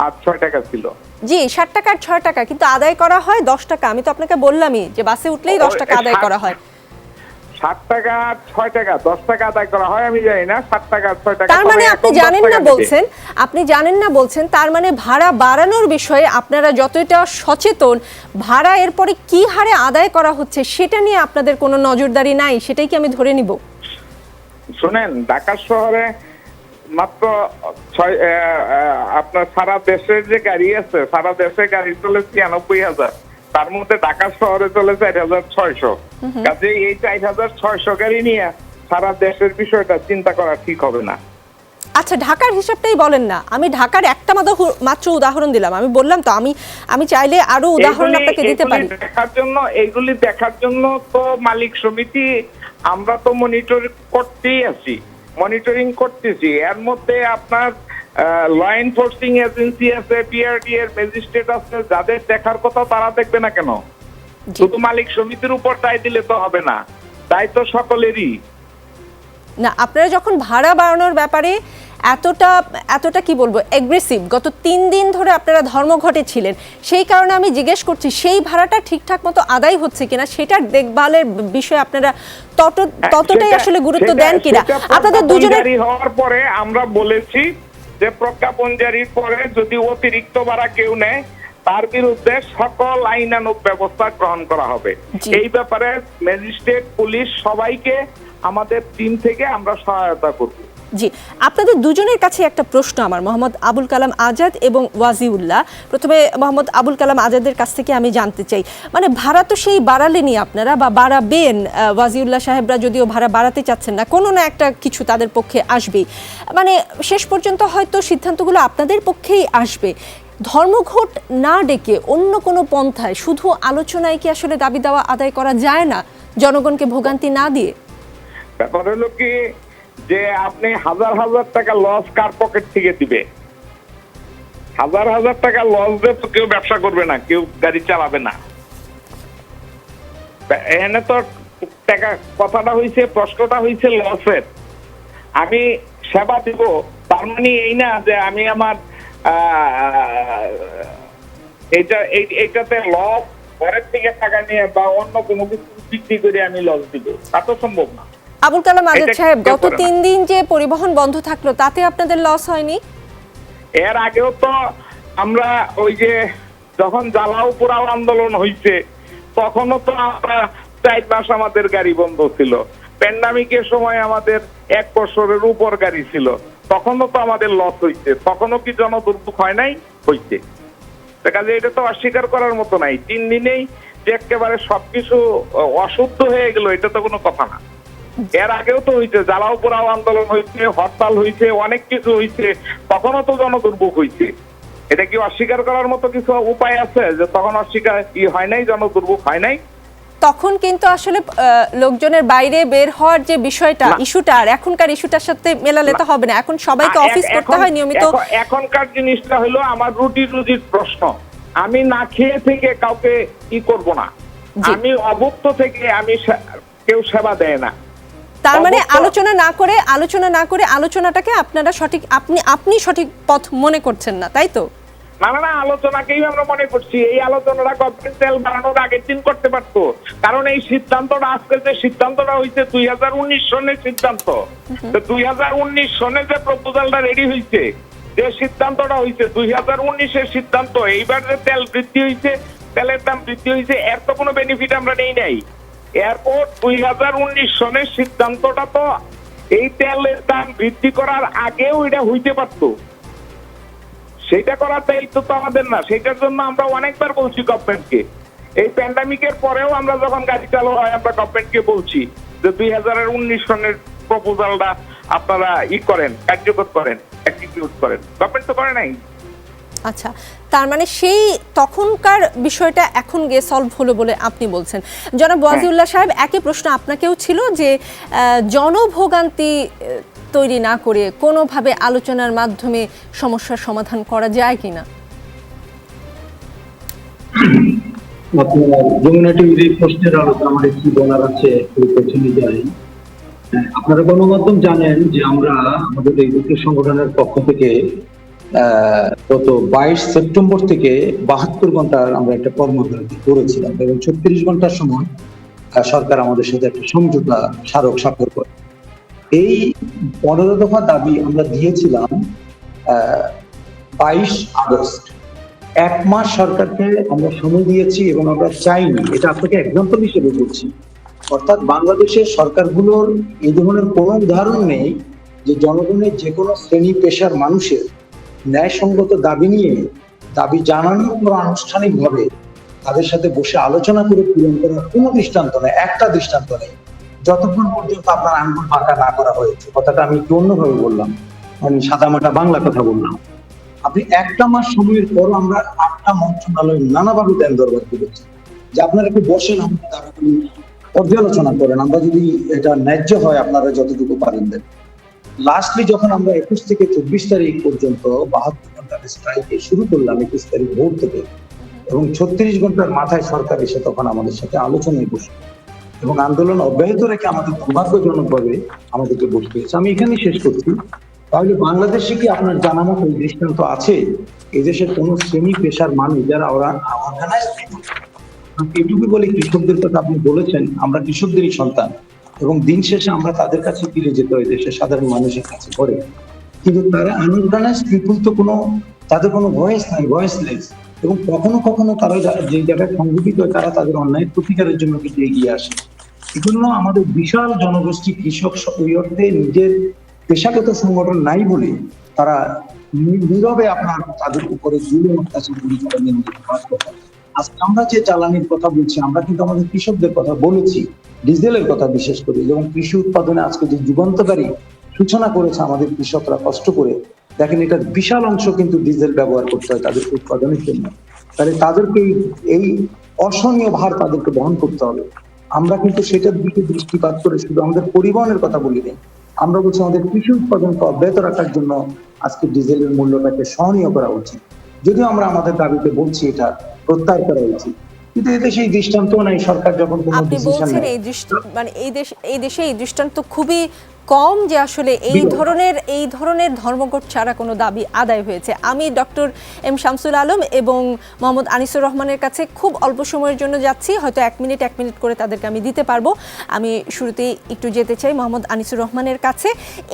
আর 6 টাকা ছিল। জি, 7 টাকা আর 6 টাকা, কিন্তু আদায় করা হয় 10 টাকা। আমি তো আপনাকে বললামই যে বাসে উঠলেই 10 টাকা আদায় করা হয়। 7 টাকা 6 টাকা 10 টাকা আদায় করা হয় আমি জানি না, 7 টাকা 6 টাকা। তার মানে আপনি জানেন না বলছেন, তার মানে ভাড়া বাড়ানোর বিষয়ে আপনারা যতটা সচেতন, ভাড়া এরপরে কি হারে আদায় করা হচ্ছে সেটা নিয়ে আপনাদের কোনো নজরদারি নাই, সেটাই কি আমি ধরে নিব? শুনেন, ঢাকা শহরে মাত্র আপনার সারা দেশের যে গাড়ি আছে, সারা দেশে গাড়ি চলে 93,000, তার মধ্যে ঢাকা শহরে চলে 4,600। কাজে এই 4,600 গাড়ি নিয়ে সারা দেশের বিষয়টা চিন্তা করা ঠিক হবে না। আচ্ছা, ঢাকার হিসাবটাই বলেন না। আমি ঢাকার একটা মাত্র উদাহরণ দিলাম। আমি বললাম তো আমি চাইলে আরো উদাহরণ আপনাকে দিতে পারি। এইগুলি দেখার জন্য তো মালিক সমিতি আমরা তো মনিটরিং করতেছি। এর মধ্যে আপনার ল এনফোর্সিং এজেন্সি আছে, পিআরডি এর ম্যাজিস্ট্রেট আছে, যাদের দেখার কথা তারা দেখবে না কেন? শুধু মালিক সমিতির উপর দায় দিলে তো হবে না, দায় তো সকলেরই। না, আপনারা যখন ভাড়া বাড়ানোর ব্যাপারে এতটা কি বলবো এগ্রেসিভ, গত 3 দিন ধরে আপনারা ধর্মঘটে ছিলেন, সেই কারণে আমি জিজ্ঞেস করছি সেই ভাড়াটা ঠিকঠাক মতো আদায় হচ্ছে কিনা, সেটার দেখভালের বিষয়ে আপনারা ততটাই আসলে গুরুত্ব দেন কিনা? আপনাদের দুজনের হওয়ার পরে আমরা বলেছি যে প্রজ্ঞাপন জারির পরে যদি অতিরিক্ত ভাড়া কেউ নেয় তার বিরুদ্ধে সকল আইনানুগ ব্যবস্থা গ্রহণ করা হবে। এই ব্যাপারে ম্যাজিস্ট্রেট, পুলিশ সবাইকে আমাদের টিম থেকে আমরা সহায়তা করব। জি, আপনাদের দুজনের কাছে একটা প্রশ্ন আমার, মোহাম্মদ আবুল কালাম আজাদ এবং ওয়াজিউল্লাহ। প্রথমে মোহাম্মদ আবুল কালাম আজাদের কাছ থেকে আমি জানতে চাই, মানে ভাড়া তো সেই বাড়ালেনি আপনারা বা বাড়াবেন, ওয়াজিউল্লাহ সাহেবরা যদিও ভাড়া বাড়াতে চাচ্ছেন না, কোনো না একটা কিছু তাদের পক্ষে আসবেই, মানে শেষ পর্যন্ত হয়তো সিদ্ধান্তগুলো আপনাদের পক্ষেই আসবে। ধর্মঘট না ডেকে অন্য কোনো পন্থায় শুধু আলোচনায় কি আসলে দাবি দেওয়া আদায় করা যায় না, জনগণকে ভোগান্তি না দিয়ে? ব্যাপার হলো কি যে আপনি হাজার টাকা লস কার পকেট থেকে দিবে? হাজার টাকা লস দিয়ে তো কেউ ব্যবসা করবে না, কেউ গাড়ি চালাবে না। এখানে তো টাকা কথাটা হইছে, প্রশ্নটা হইছে লসের। আমি সেবা দিব তার মানে এই না যে আমি আমার এইটাতে লস ঘরের থেকে টাকা নিয়ে বা অন্য কোনো কিছু বিক্রি করে আমি লস দিব, তা তো সম্ভব না। আবুল কালাম আজাদ সাহেব, গত 3 দিন যে পরিবহন বন্ধ থাকলো তাতে আপনাদের লস হয়নি? এর আগেও তো আমরা ওই যে যখন জ্বালাও পোড়াও আন্দোলন হইছে তখনও তো আমরা 4 মাস আমাদের গাড়ি বন্ধ ছিল। প্যান্ডামিকের সময় আমাদের 1 বছরের উপর গাড়ি ছিল, তখনও তো আমাদের লস হইছে। তখনও কি জনদুর্ভোগ হয় নাই? হইছে। কাজে এটা তো অস্বীকার করার মতো নাই। 3 দিনেই যে একেবারে সবকিছু অশুদ্ধ হয়ে গেল এটা তো কোনো কথা না। এর আগেও তো হইছে, জ্বালাও পোড়াও আন্দোলন হইছে, হরতাল হইছে, অনেক কিছু হইছে, তখনও তো জনদুর্ভোগ হইছে। এটা কি অস্বীকার করার মতো কিছু উপায় আছে যে তখন অস্বীকার হয় নাই, জনদুর্ভোগ হয় নাই? তখন কিন্তু আসলে লোকজনের বাইরে বের হওয়ার যে বিষয়টা, ইস্যুটা আর এখনকার ইস্যুটার সাথে মেলালে তো হবে না। এখন সবাইকে অফিস করতে হয় নিয়মিত। এখনকার জিনিসটা হলো আমার রুজির প্রশ্ন। আমি না খেয়ে থেকে কাউকে কি করব না, আমি অভুক্ত থেকে আমি কেউ সেবা দেয় না। তার মানে আলোচনা না করে আলোচনাটাকে আপনারা সঠিক আপনি সঠিক পথ মনে করছেন না, তাই তো? না আলোচনাকেই আমরা মনে করছি। এই আলোচনাটা গভর্নমেন্ট তেল বাড়ানোর আগের দিন করতে পারতো, কারণ এই সিদ্ধান্তটা আজকে যে সিদ্ধান্তটা হয়েছে 2019 সনের সিদ্ধান্ত। তো 2019 সনে যে প্রপোজালটা রেডি হয়েছে, যে সিদ্ধান্তটা হয়েছে 2019-এর সিদ্ধান্ত, এইবার যে তেল বৃদ্ধি হয়েছে, তেলের দাম বৃদ্ধি হয়েছে, এর তো কোনো বেনিফিট আমরা নেই নাই। এরপর 2019 সনের সিদ্ধান্তটা তো এই তেলের দাম বৃদ্ধি করার আগেও এটা হইতে পারতো, সেটা করার দায়িত্ব তো আমাদের না। সেটার জন্য আমরা অনেকবার বলছি গভর্নমেন্টকে। এই প্যান্ডামিকের পরেও আমরা যখন গাড়ি চালু হয় আমরা গভর্নমেন্টকে বলছি যে 2019 সনের প্রপোজালটা আপনারা করেন, কার্যকর করেন, এক্সিকিউট করেন। গভর্নমেন্ট তো করে নাই। আচ্ছা, তার মানে সেই তখনকার বিষয়টা এখন গিয়ে সলভ হলো বলে আপনি বলছেন। জনাব ওয়াজিউল্লাহ সাহেব, একই প্রশ্ন আপনাকেও ছিল যে জনভোগান্তি তৈরি না করে কোনোভাবে আলোচনার মাধ্যমে সমস্যার সমাধান করা যায় কিনা? আপনার যমুনা টিভির এই প্রশ্নের আলোচনা আমার কি বলার আছে পেছনে যাই। আপনারা গণমাধ্যম জানেন যে আমরা আমাদের এই দুটো সংগঠনের পক্ষ থেকে গত 22 সেপ্টেম্বর থেকে 72 ঘন্টার আমরা একটা কর্মবিরতি করেছিলাম এবং 36 ঘন্টার সময় সরকার আমাদের সাথে একটা সমঝোতা স্মারক স্বাক্ষর করে। এই 15 দফা দাবি আমরা দিয়েছিলাম 22 আগস্ট। এক মাস সরকারকে আমরা সময় দিয়েছি এবং আমরা চাইনি, এটা আপনাকে এক্সাম্পল হিসেবে বলছি। অর্থাৎ বাংলাদেশের সরকারগুলোর এই ধরনের কোনো উদাহরণ নেই যে জনগণের যে কোনো শ্রেণী পেশার মানুষের ন্যায়সঙ্গত দাবি নিয়ে দাবি জানানোর পর আনুষ্ঠানিকভাবে তাদের সাথে বসে আলোচনা করে পূরণ করার কোনো দৃষ্টান্ত নেই, একটা দৃষ্টান্ত নেই, যতক্ষণ পর্যন্ত আপনার আঙ্গুল বাঁকা না করা হয়েছে। কথাটা আমি একটু অন্যভাবে বললাম, আমি সাদামাটা বাংলা কথা বললাম। আপনি একটা মাস সময়ের পর আমরা 8টা মন্ত্রণালয় নানাভাবে দেন দরবার করেছি যে আপনারা একটু বসেন, আমাদের দাবিগুলি পর্যালোচনা করেন, আমরা যদি এটা ন্যায্য হয় আপনারা যতটুকু পারেন দেন। লাস্টলি যখন আমরা 21 থেকে 24 তারিখ পর্যন্ত 72 ঘন্টার স্ট্রাইকে শুরু করলাম 21 তারিখ ভোর থেকে, এবং 36 ঘন্টার মাথায় সরকার এসে তখন আমাদের সাথে আলোচনায় বসে এবং আন্দোলন অব্যাহত রেখে আমাদের দুর্ভাগ্যজনকভাবে আমাদেরকে বসতে হয়েছে। আমি এখানেই শেষ করছি। তাহলে বাংলাদেশে কি আপনার জানা মতো এই দৃষ্টান্ত আছে এই দেশের কোন শ্রেণী পেশার মানুষ যারা ওরা অর্গানাইজ, এটুকু বলে কৃষকদের কথা আপনি বলেছেন, আমরা কৃষকদেরই সন্তান এবং দিন শেষে আমরা তাদের কাছে ফিরে যেতে হয় দেশের সাধারণ মানুষের কাছে করে, কিন্তু তারা আনঅর্গানাইজ পিপুল তো কোনো, তাদের কোনো ভয়েস নাই, ভয়েসলেস, এবং কখনো কখনো তারা যে জায়গায় সংগঠিত হয় তারা তাদের অন্যায়ের প্রতিকারের জন্য কিন্তু এগিয়ে আসে। এজন্য আমাদের বিশাল জনগোষ্ঠী কৃষক ওই অর্থে নিজের পেশাগত সংগঠন নাই বলে তারা নীরবে আপনার তাদের উপরে জুলুম অত্যাচার করে। আজকে আমরা যে জ্বালানির কথা বলছি, আমরা কিন্তু আমাদের কৃষকদের কথা বলেছি, ডিজেলের কথা বিশেষ করে, এবং কৃষি উৎপাদনে আজকে যে যুগান্তকারী সূচনা করেছে আমাদের কৃষকরা কষ্ট করে, দেখেন এটার বিশাল অংশ কিন্তু ডিজেল ব্যবহার করতে হয় তাদের উৎপাদনের জন্য। তাহলে তাদেরকে এই অসহনীয় ভার তাদেরকে বহন করতে হবে। আমরা কিন্তু সেটার দিকে দৃষ্টিপাত করে শুধু আমাদের পরিবহনের কথা বলি নেই, আমরা বলছি আমাদের কৃষি উৎপাদনকে অব্যাহত রাখার জন্য আজকে ডিজেলের মূল্যটাকে সহনীয় করা উচিত। যদিও আমরা আমাদের দাবিতে বলছি এটা প্রত্যাহার করা উচিত, কিন্তু এদেশে এই দৃষ্টান্ত নাই। সরকার যখন কোনো আপনি ডিসিশন বলছেন নেয়, মানে এই দেশে এই দৃষ্টান্ত খুবই কম যে আসলে এই ধরনের ধর্মঘট ছাড়া কোনো দাবি আদায় হয়েছে। আমি ডক্টর এম শামসুল আলম এবং মোহাম্মদ আনিসুর রহমানের কাছে খুব অল্প সময়ের জন্য যাচ্ছি, হয়তো এক মিনিট করে তাদেরকে আমি দিতে পারবো। আমি শুরুতেই একটু যেতে চাই মোহাম্মদ আনিসুর রহমানের কাছে।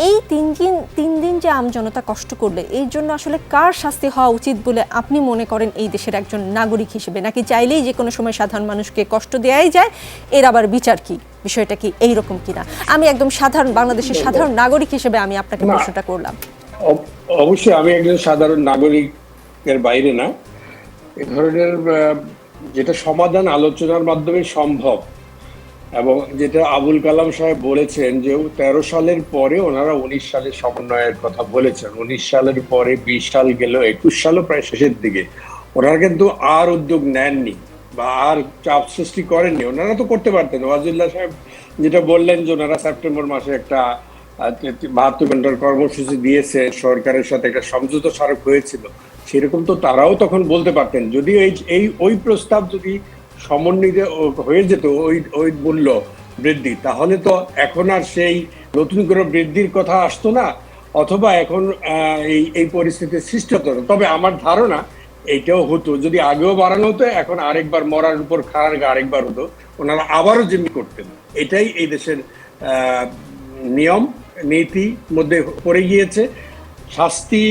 এই তিন দিন যে আমজনতা কষ্ট করলে এর জন্য আসলে কার শাস্তি হওয়া উচিত বলে আপনি মনে করেন এই দেশের একজন নাগরিক হিসেবে? নাকি চাইলেই যে কোনো সময় সাধারণ মানুষকে কষ্ট দেওয়াই যায়, এর আবার বিচার কি? বিষয়টা কি এইরকম কিনা? আমি একদম সাধারণ বাংলাদেশের সাধারণ নাগরিক হিসেবে আমি আপনাকে প্রশ্নটা করলাম। অবশ্যই আমি একজন সাধারণ নাগরিকের বাইরে না, এ ধরনের যেটা সমাধান আলোচনার মাধ্যমে সম্ভব, এবং যেটা আবুল কালাম সাহেব বলেছেন যে 13 সালের পরে ওনারা 19 সালের সমন্বয়ের কথা বলেছেন, 19 সালের পরে 20 সাল গেল, 21 সালও প্রায় শেষের দিকে, ওনারা কিন্তু আর উদ্যোগ নেননি বা আর চাপ সৃষ্টি করেননি। ওনারা তো করতে পারতেন। ওয়াজিউল্লাহ সাহেব যেটা বললেন যে ওনারা সেপ্টেম্বর মাসে একটা 72 ঘন্টার কর্মসূচি দিয়েছে, সরকারের সাথে একটা সমঝোতা স্মারক হয়েছিল, সেরকম তো তারাও তখন বলতে পারতেন। যদি ওই প্রস্তাব যদি সমন্বিত হয়ে যেত ওই মূল্য বৃদ্ধি, তাহলে তো এখন আর সেই নতুন করে বৃদ্ধির কথা আসতো না, অথবা এখন এই পরিস্থিতির সৃষ্টি হতো না। তবে আমার ধারণা এইটাও হতো, যদি আগেও বাড়ানো হতো, এখন আরেকবার মরার উপর খাড়ার গা আরেকবার হতো, ওনারা আবারও জিম্মি করতেন। এটাই এই দেশের নিয়ম নীতি মধ্যে পড়ে গিয়েছে। শাস্তি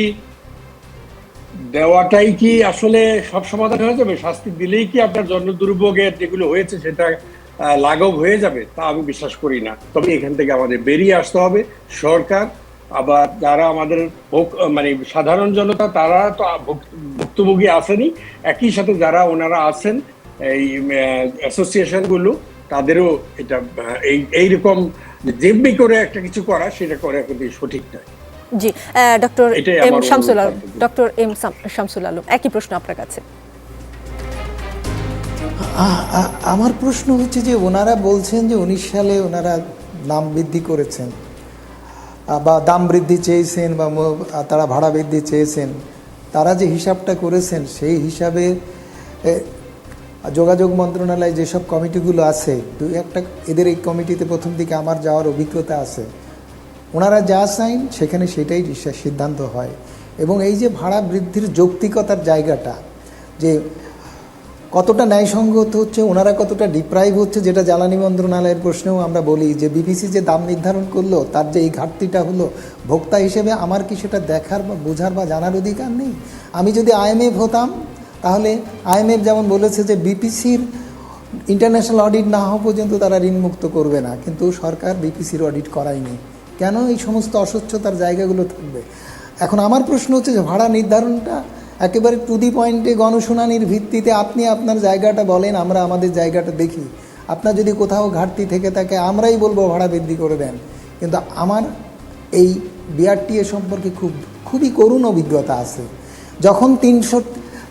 দেওয়াটাই কি আসলে সব সমাধান হয়ে যাবে? শাস্তি দিলেই কি আপনার জন্য দুর্ভোগের যেগুলো হয়েছে সেটা লাঘব হয়ে যাবে? তা আমি বিশ্বাস করি না। তবে এখান থেকে আমাদের বেরিয়ে আসতে হবে। সরকার, আবার যারা আমাদের মানে সাধারণ জনতা, তারা তো ভুক্তভোগী আসেনি, একই সাথে যারা ওনারা আছেন এই অ্যাসোসিয়েশন গুলো, তাদেরও এটা এইরকম জিম্মি করে একটা কিছু করা, সেটা করা কিন্তু সঠিক নয়। জি, ডক্টর এটাই এম আমার শামসুল আলম, অনুরোধ। ডক্টর এম শামসুল আলম, একই প্রশ্ন আপনার কাছে। আমার প্রশ্ন হচ্ছে যে ওনারা বলছেন যে 19 সালে ওনারা দাম বৃদ্ধি করেছেন বা দাম বৃদ্ধি চেয়েছেন বা তারা ভাড়া বৃদ্ধি চেয়েছেন, তারা যে হিসাবটা করেছেন সেই হিসাবে যোগাযোগ মন্ত্রণালয়ে যেসব কমিটিগুলো আছে, দুই একটা এদের এই কমিটিতে প্রথম দিকে আমার যাওয়ার অভিজ্ঞতা আছে, ওনারা যা চান সেখানে সেটাই সিদ্ধান্ত হয়। এবং এই যে ভাড়া বৃদ্ধির যৌক্তিকতার জায়গাটা, যে কতটা ন্যায়সঙ্গত হচ্ছে, ওনারা কতটা ডিপ্রাইভ হচ্ছে, যেটা জ্বালানি মন্ত্রণালয়ের প্রশ্নেও আমরা বলি যে বিপিসি যে দাম নির্ধারণ করলো তার যে এই ঘাটতিটা হলো, ভোক্তা হিসেবে আমার কি সেটা দেখার বা বোঝার বা জানার অধিকার নেই? আমি যদি আইএমএফ হতাম, তাহলে আইএমএফ যেমন বলেছে যে বিপিসির ইন্টারন্যাশনাল অডিট না হওয়া পর্যন্ত তারা ঋণমুক্ত করবে না, কিন্তু সরকার বিপিসির অডিট করায়নি। কেন এই সমস্ত অস্বচ্ছতার জায়গাগুলো থাকবে? এখন আমার প্রশ্ন হচ্ছে যে ভাড়া নির্ধারণটা একেবারে টু দি পয়েন্টে গণশুনানির ভিত্তিতে আপনি আপনার জায়গাটা বলেন, আমরা আমাদের জায়গাটা দেখি। আপনার যদি কোথাও ঘাটতি থেকে থাকে আমরাই বলবো ভাড়া বৃদ্ধি করে দেন। কিন্তু আমার এই বিআরটিএ সম্পর্কে খুবই করুণ অভিজ্ঞতা আছে।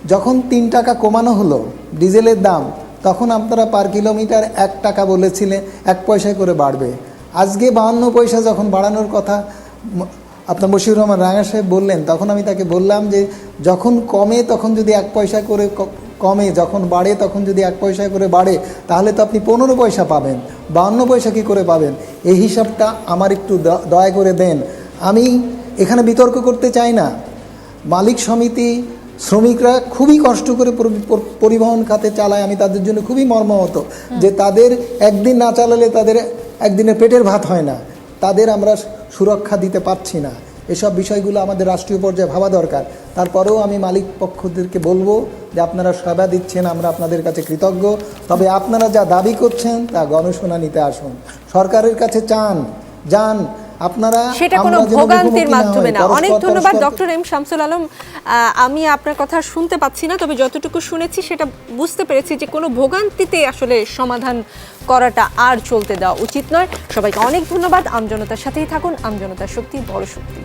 যখন 3 টাকা কমানো হলো ডিজেলের দাম, তখন আপনারা পার কিলোমিটার 1 টাকা বলেছিলেন, 1 পয়সা করে বাড়বে। আজকে 52 পয়সা যখন বাড়ানোর কথা আপনার বশির রহমান রাঙা সাহেব বললেন, তখন আমি তাকে বললাম যে যখন কমে তখন যদি 1 পয়সা করে কমে, যখন বাড়ে তখন যদি 1 পয়সা করে বাড়ে, তাহলে তো আপনি 15 পয়সা পাবেন, 52 পয়সা কী করে পাবেন? এই হিসাবটা আমার একটু দয়া করে দেন। আমি এখানে বিতর্ক করতে চাই না। মালিক সমিতি, শ্রমিকরা খুবই কষ্ট করে পরিবহন খাতে চালায়, আমি তাদের জন্য খুবই মর্মাহত যে তাদের একদিন না চালালে তাদের একদিনের পেটের ভাত হয় না, তাদের আমরা সুরক্ষা দিতে পারছি না। এসব বিষয়গুলো আমাদের রাষ্ট্রীয় পর্যায়ে ভাবা দরকার। তারপরেও আমি মালিক পক্ষদেরকে বলবো যে আপনারা সেবা দিচ্ছেন, আমরা আপনাদের কাছে কৃতজ্ঞ, তবে আপনারা যা দাবি করছেন তা গণশুনানিতে আসুন, সরকারের কাছে যান আপনারা, সেটা কোনো ভোগান্তির মাধ্যমে না। অনেক ধন্যবাদ ডক্টর এম শামসুল আলম। আমি আপনার কথা শুনতে পাচ্ছি না, তবে যতটুকু শুনেছি সেটা বুঝতে পেরেছি যে কোনো ভোগান্তিতে আসলে সমাধান করাটা আর চলতে দেওয়া উচিত নয়। সবাইকে অনেক ধন্যবাদ। আমজনতার সাথেই থাকুন। আমজনতার শক্তি, বড় শক্তি।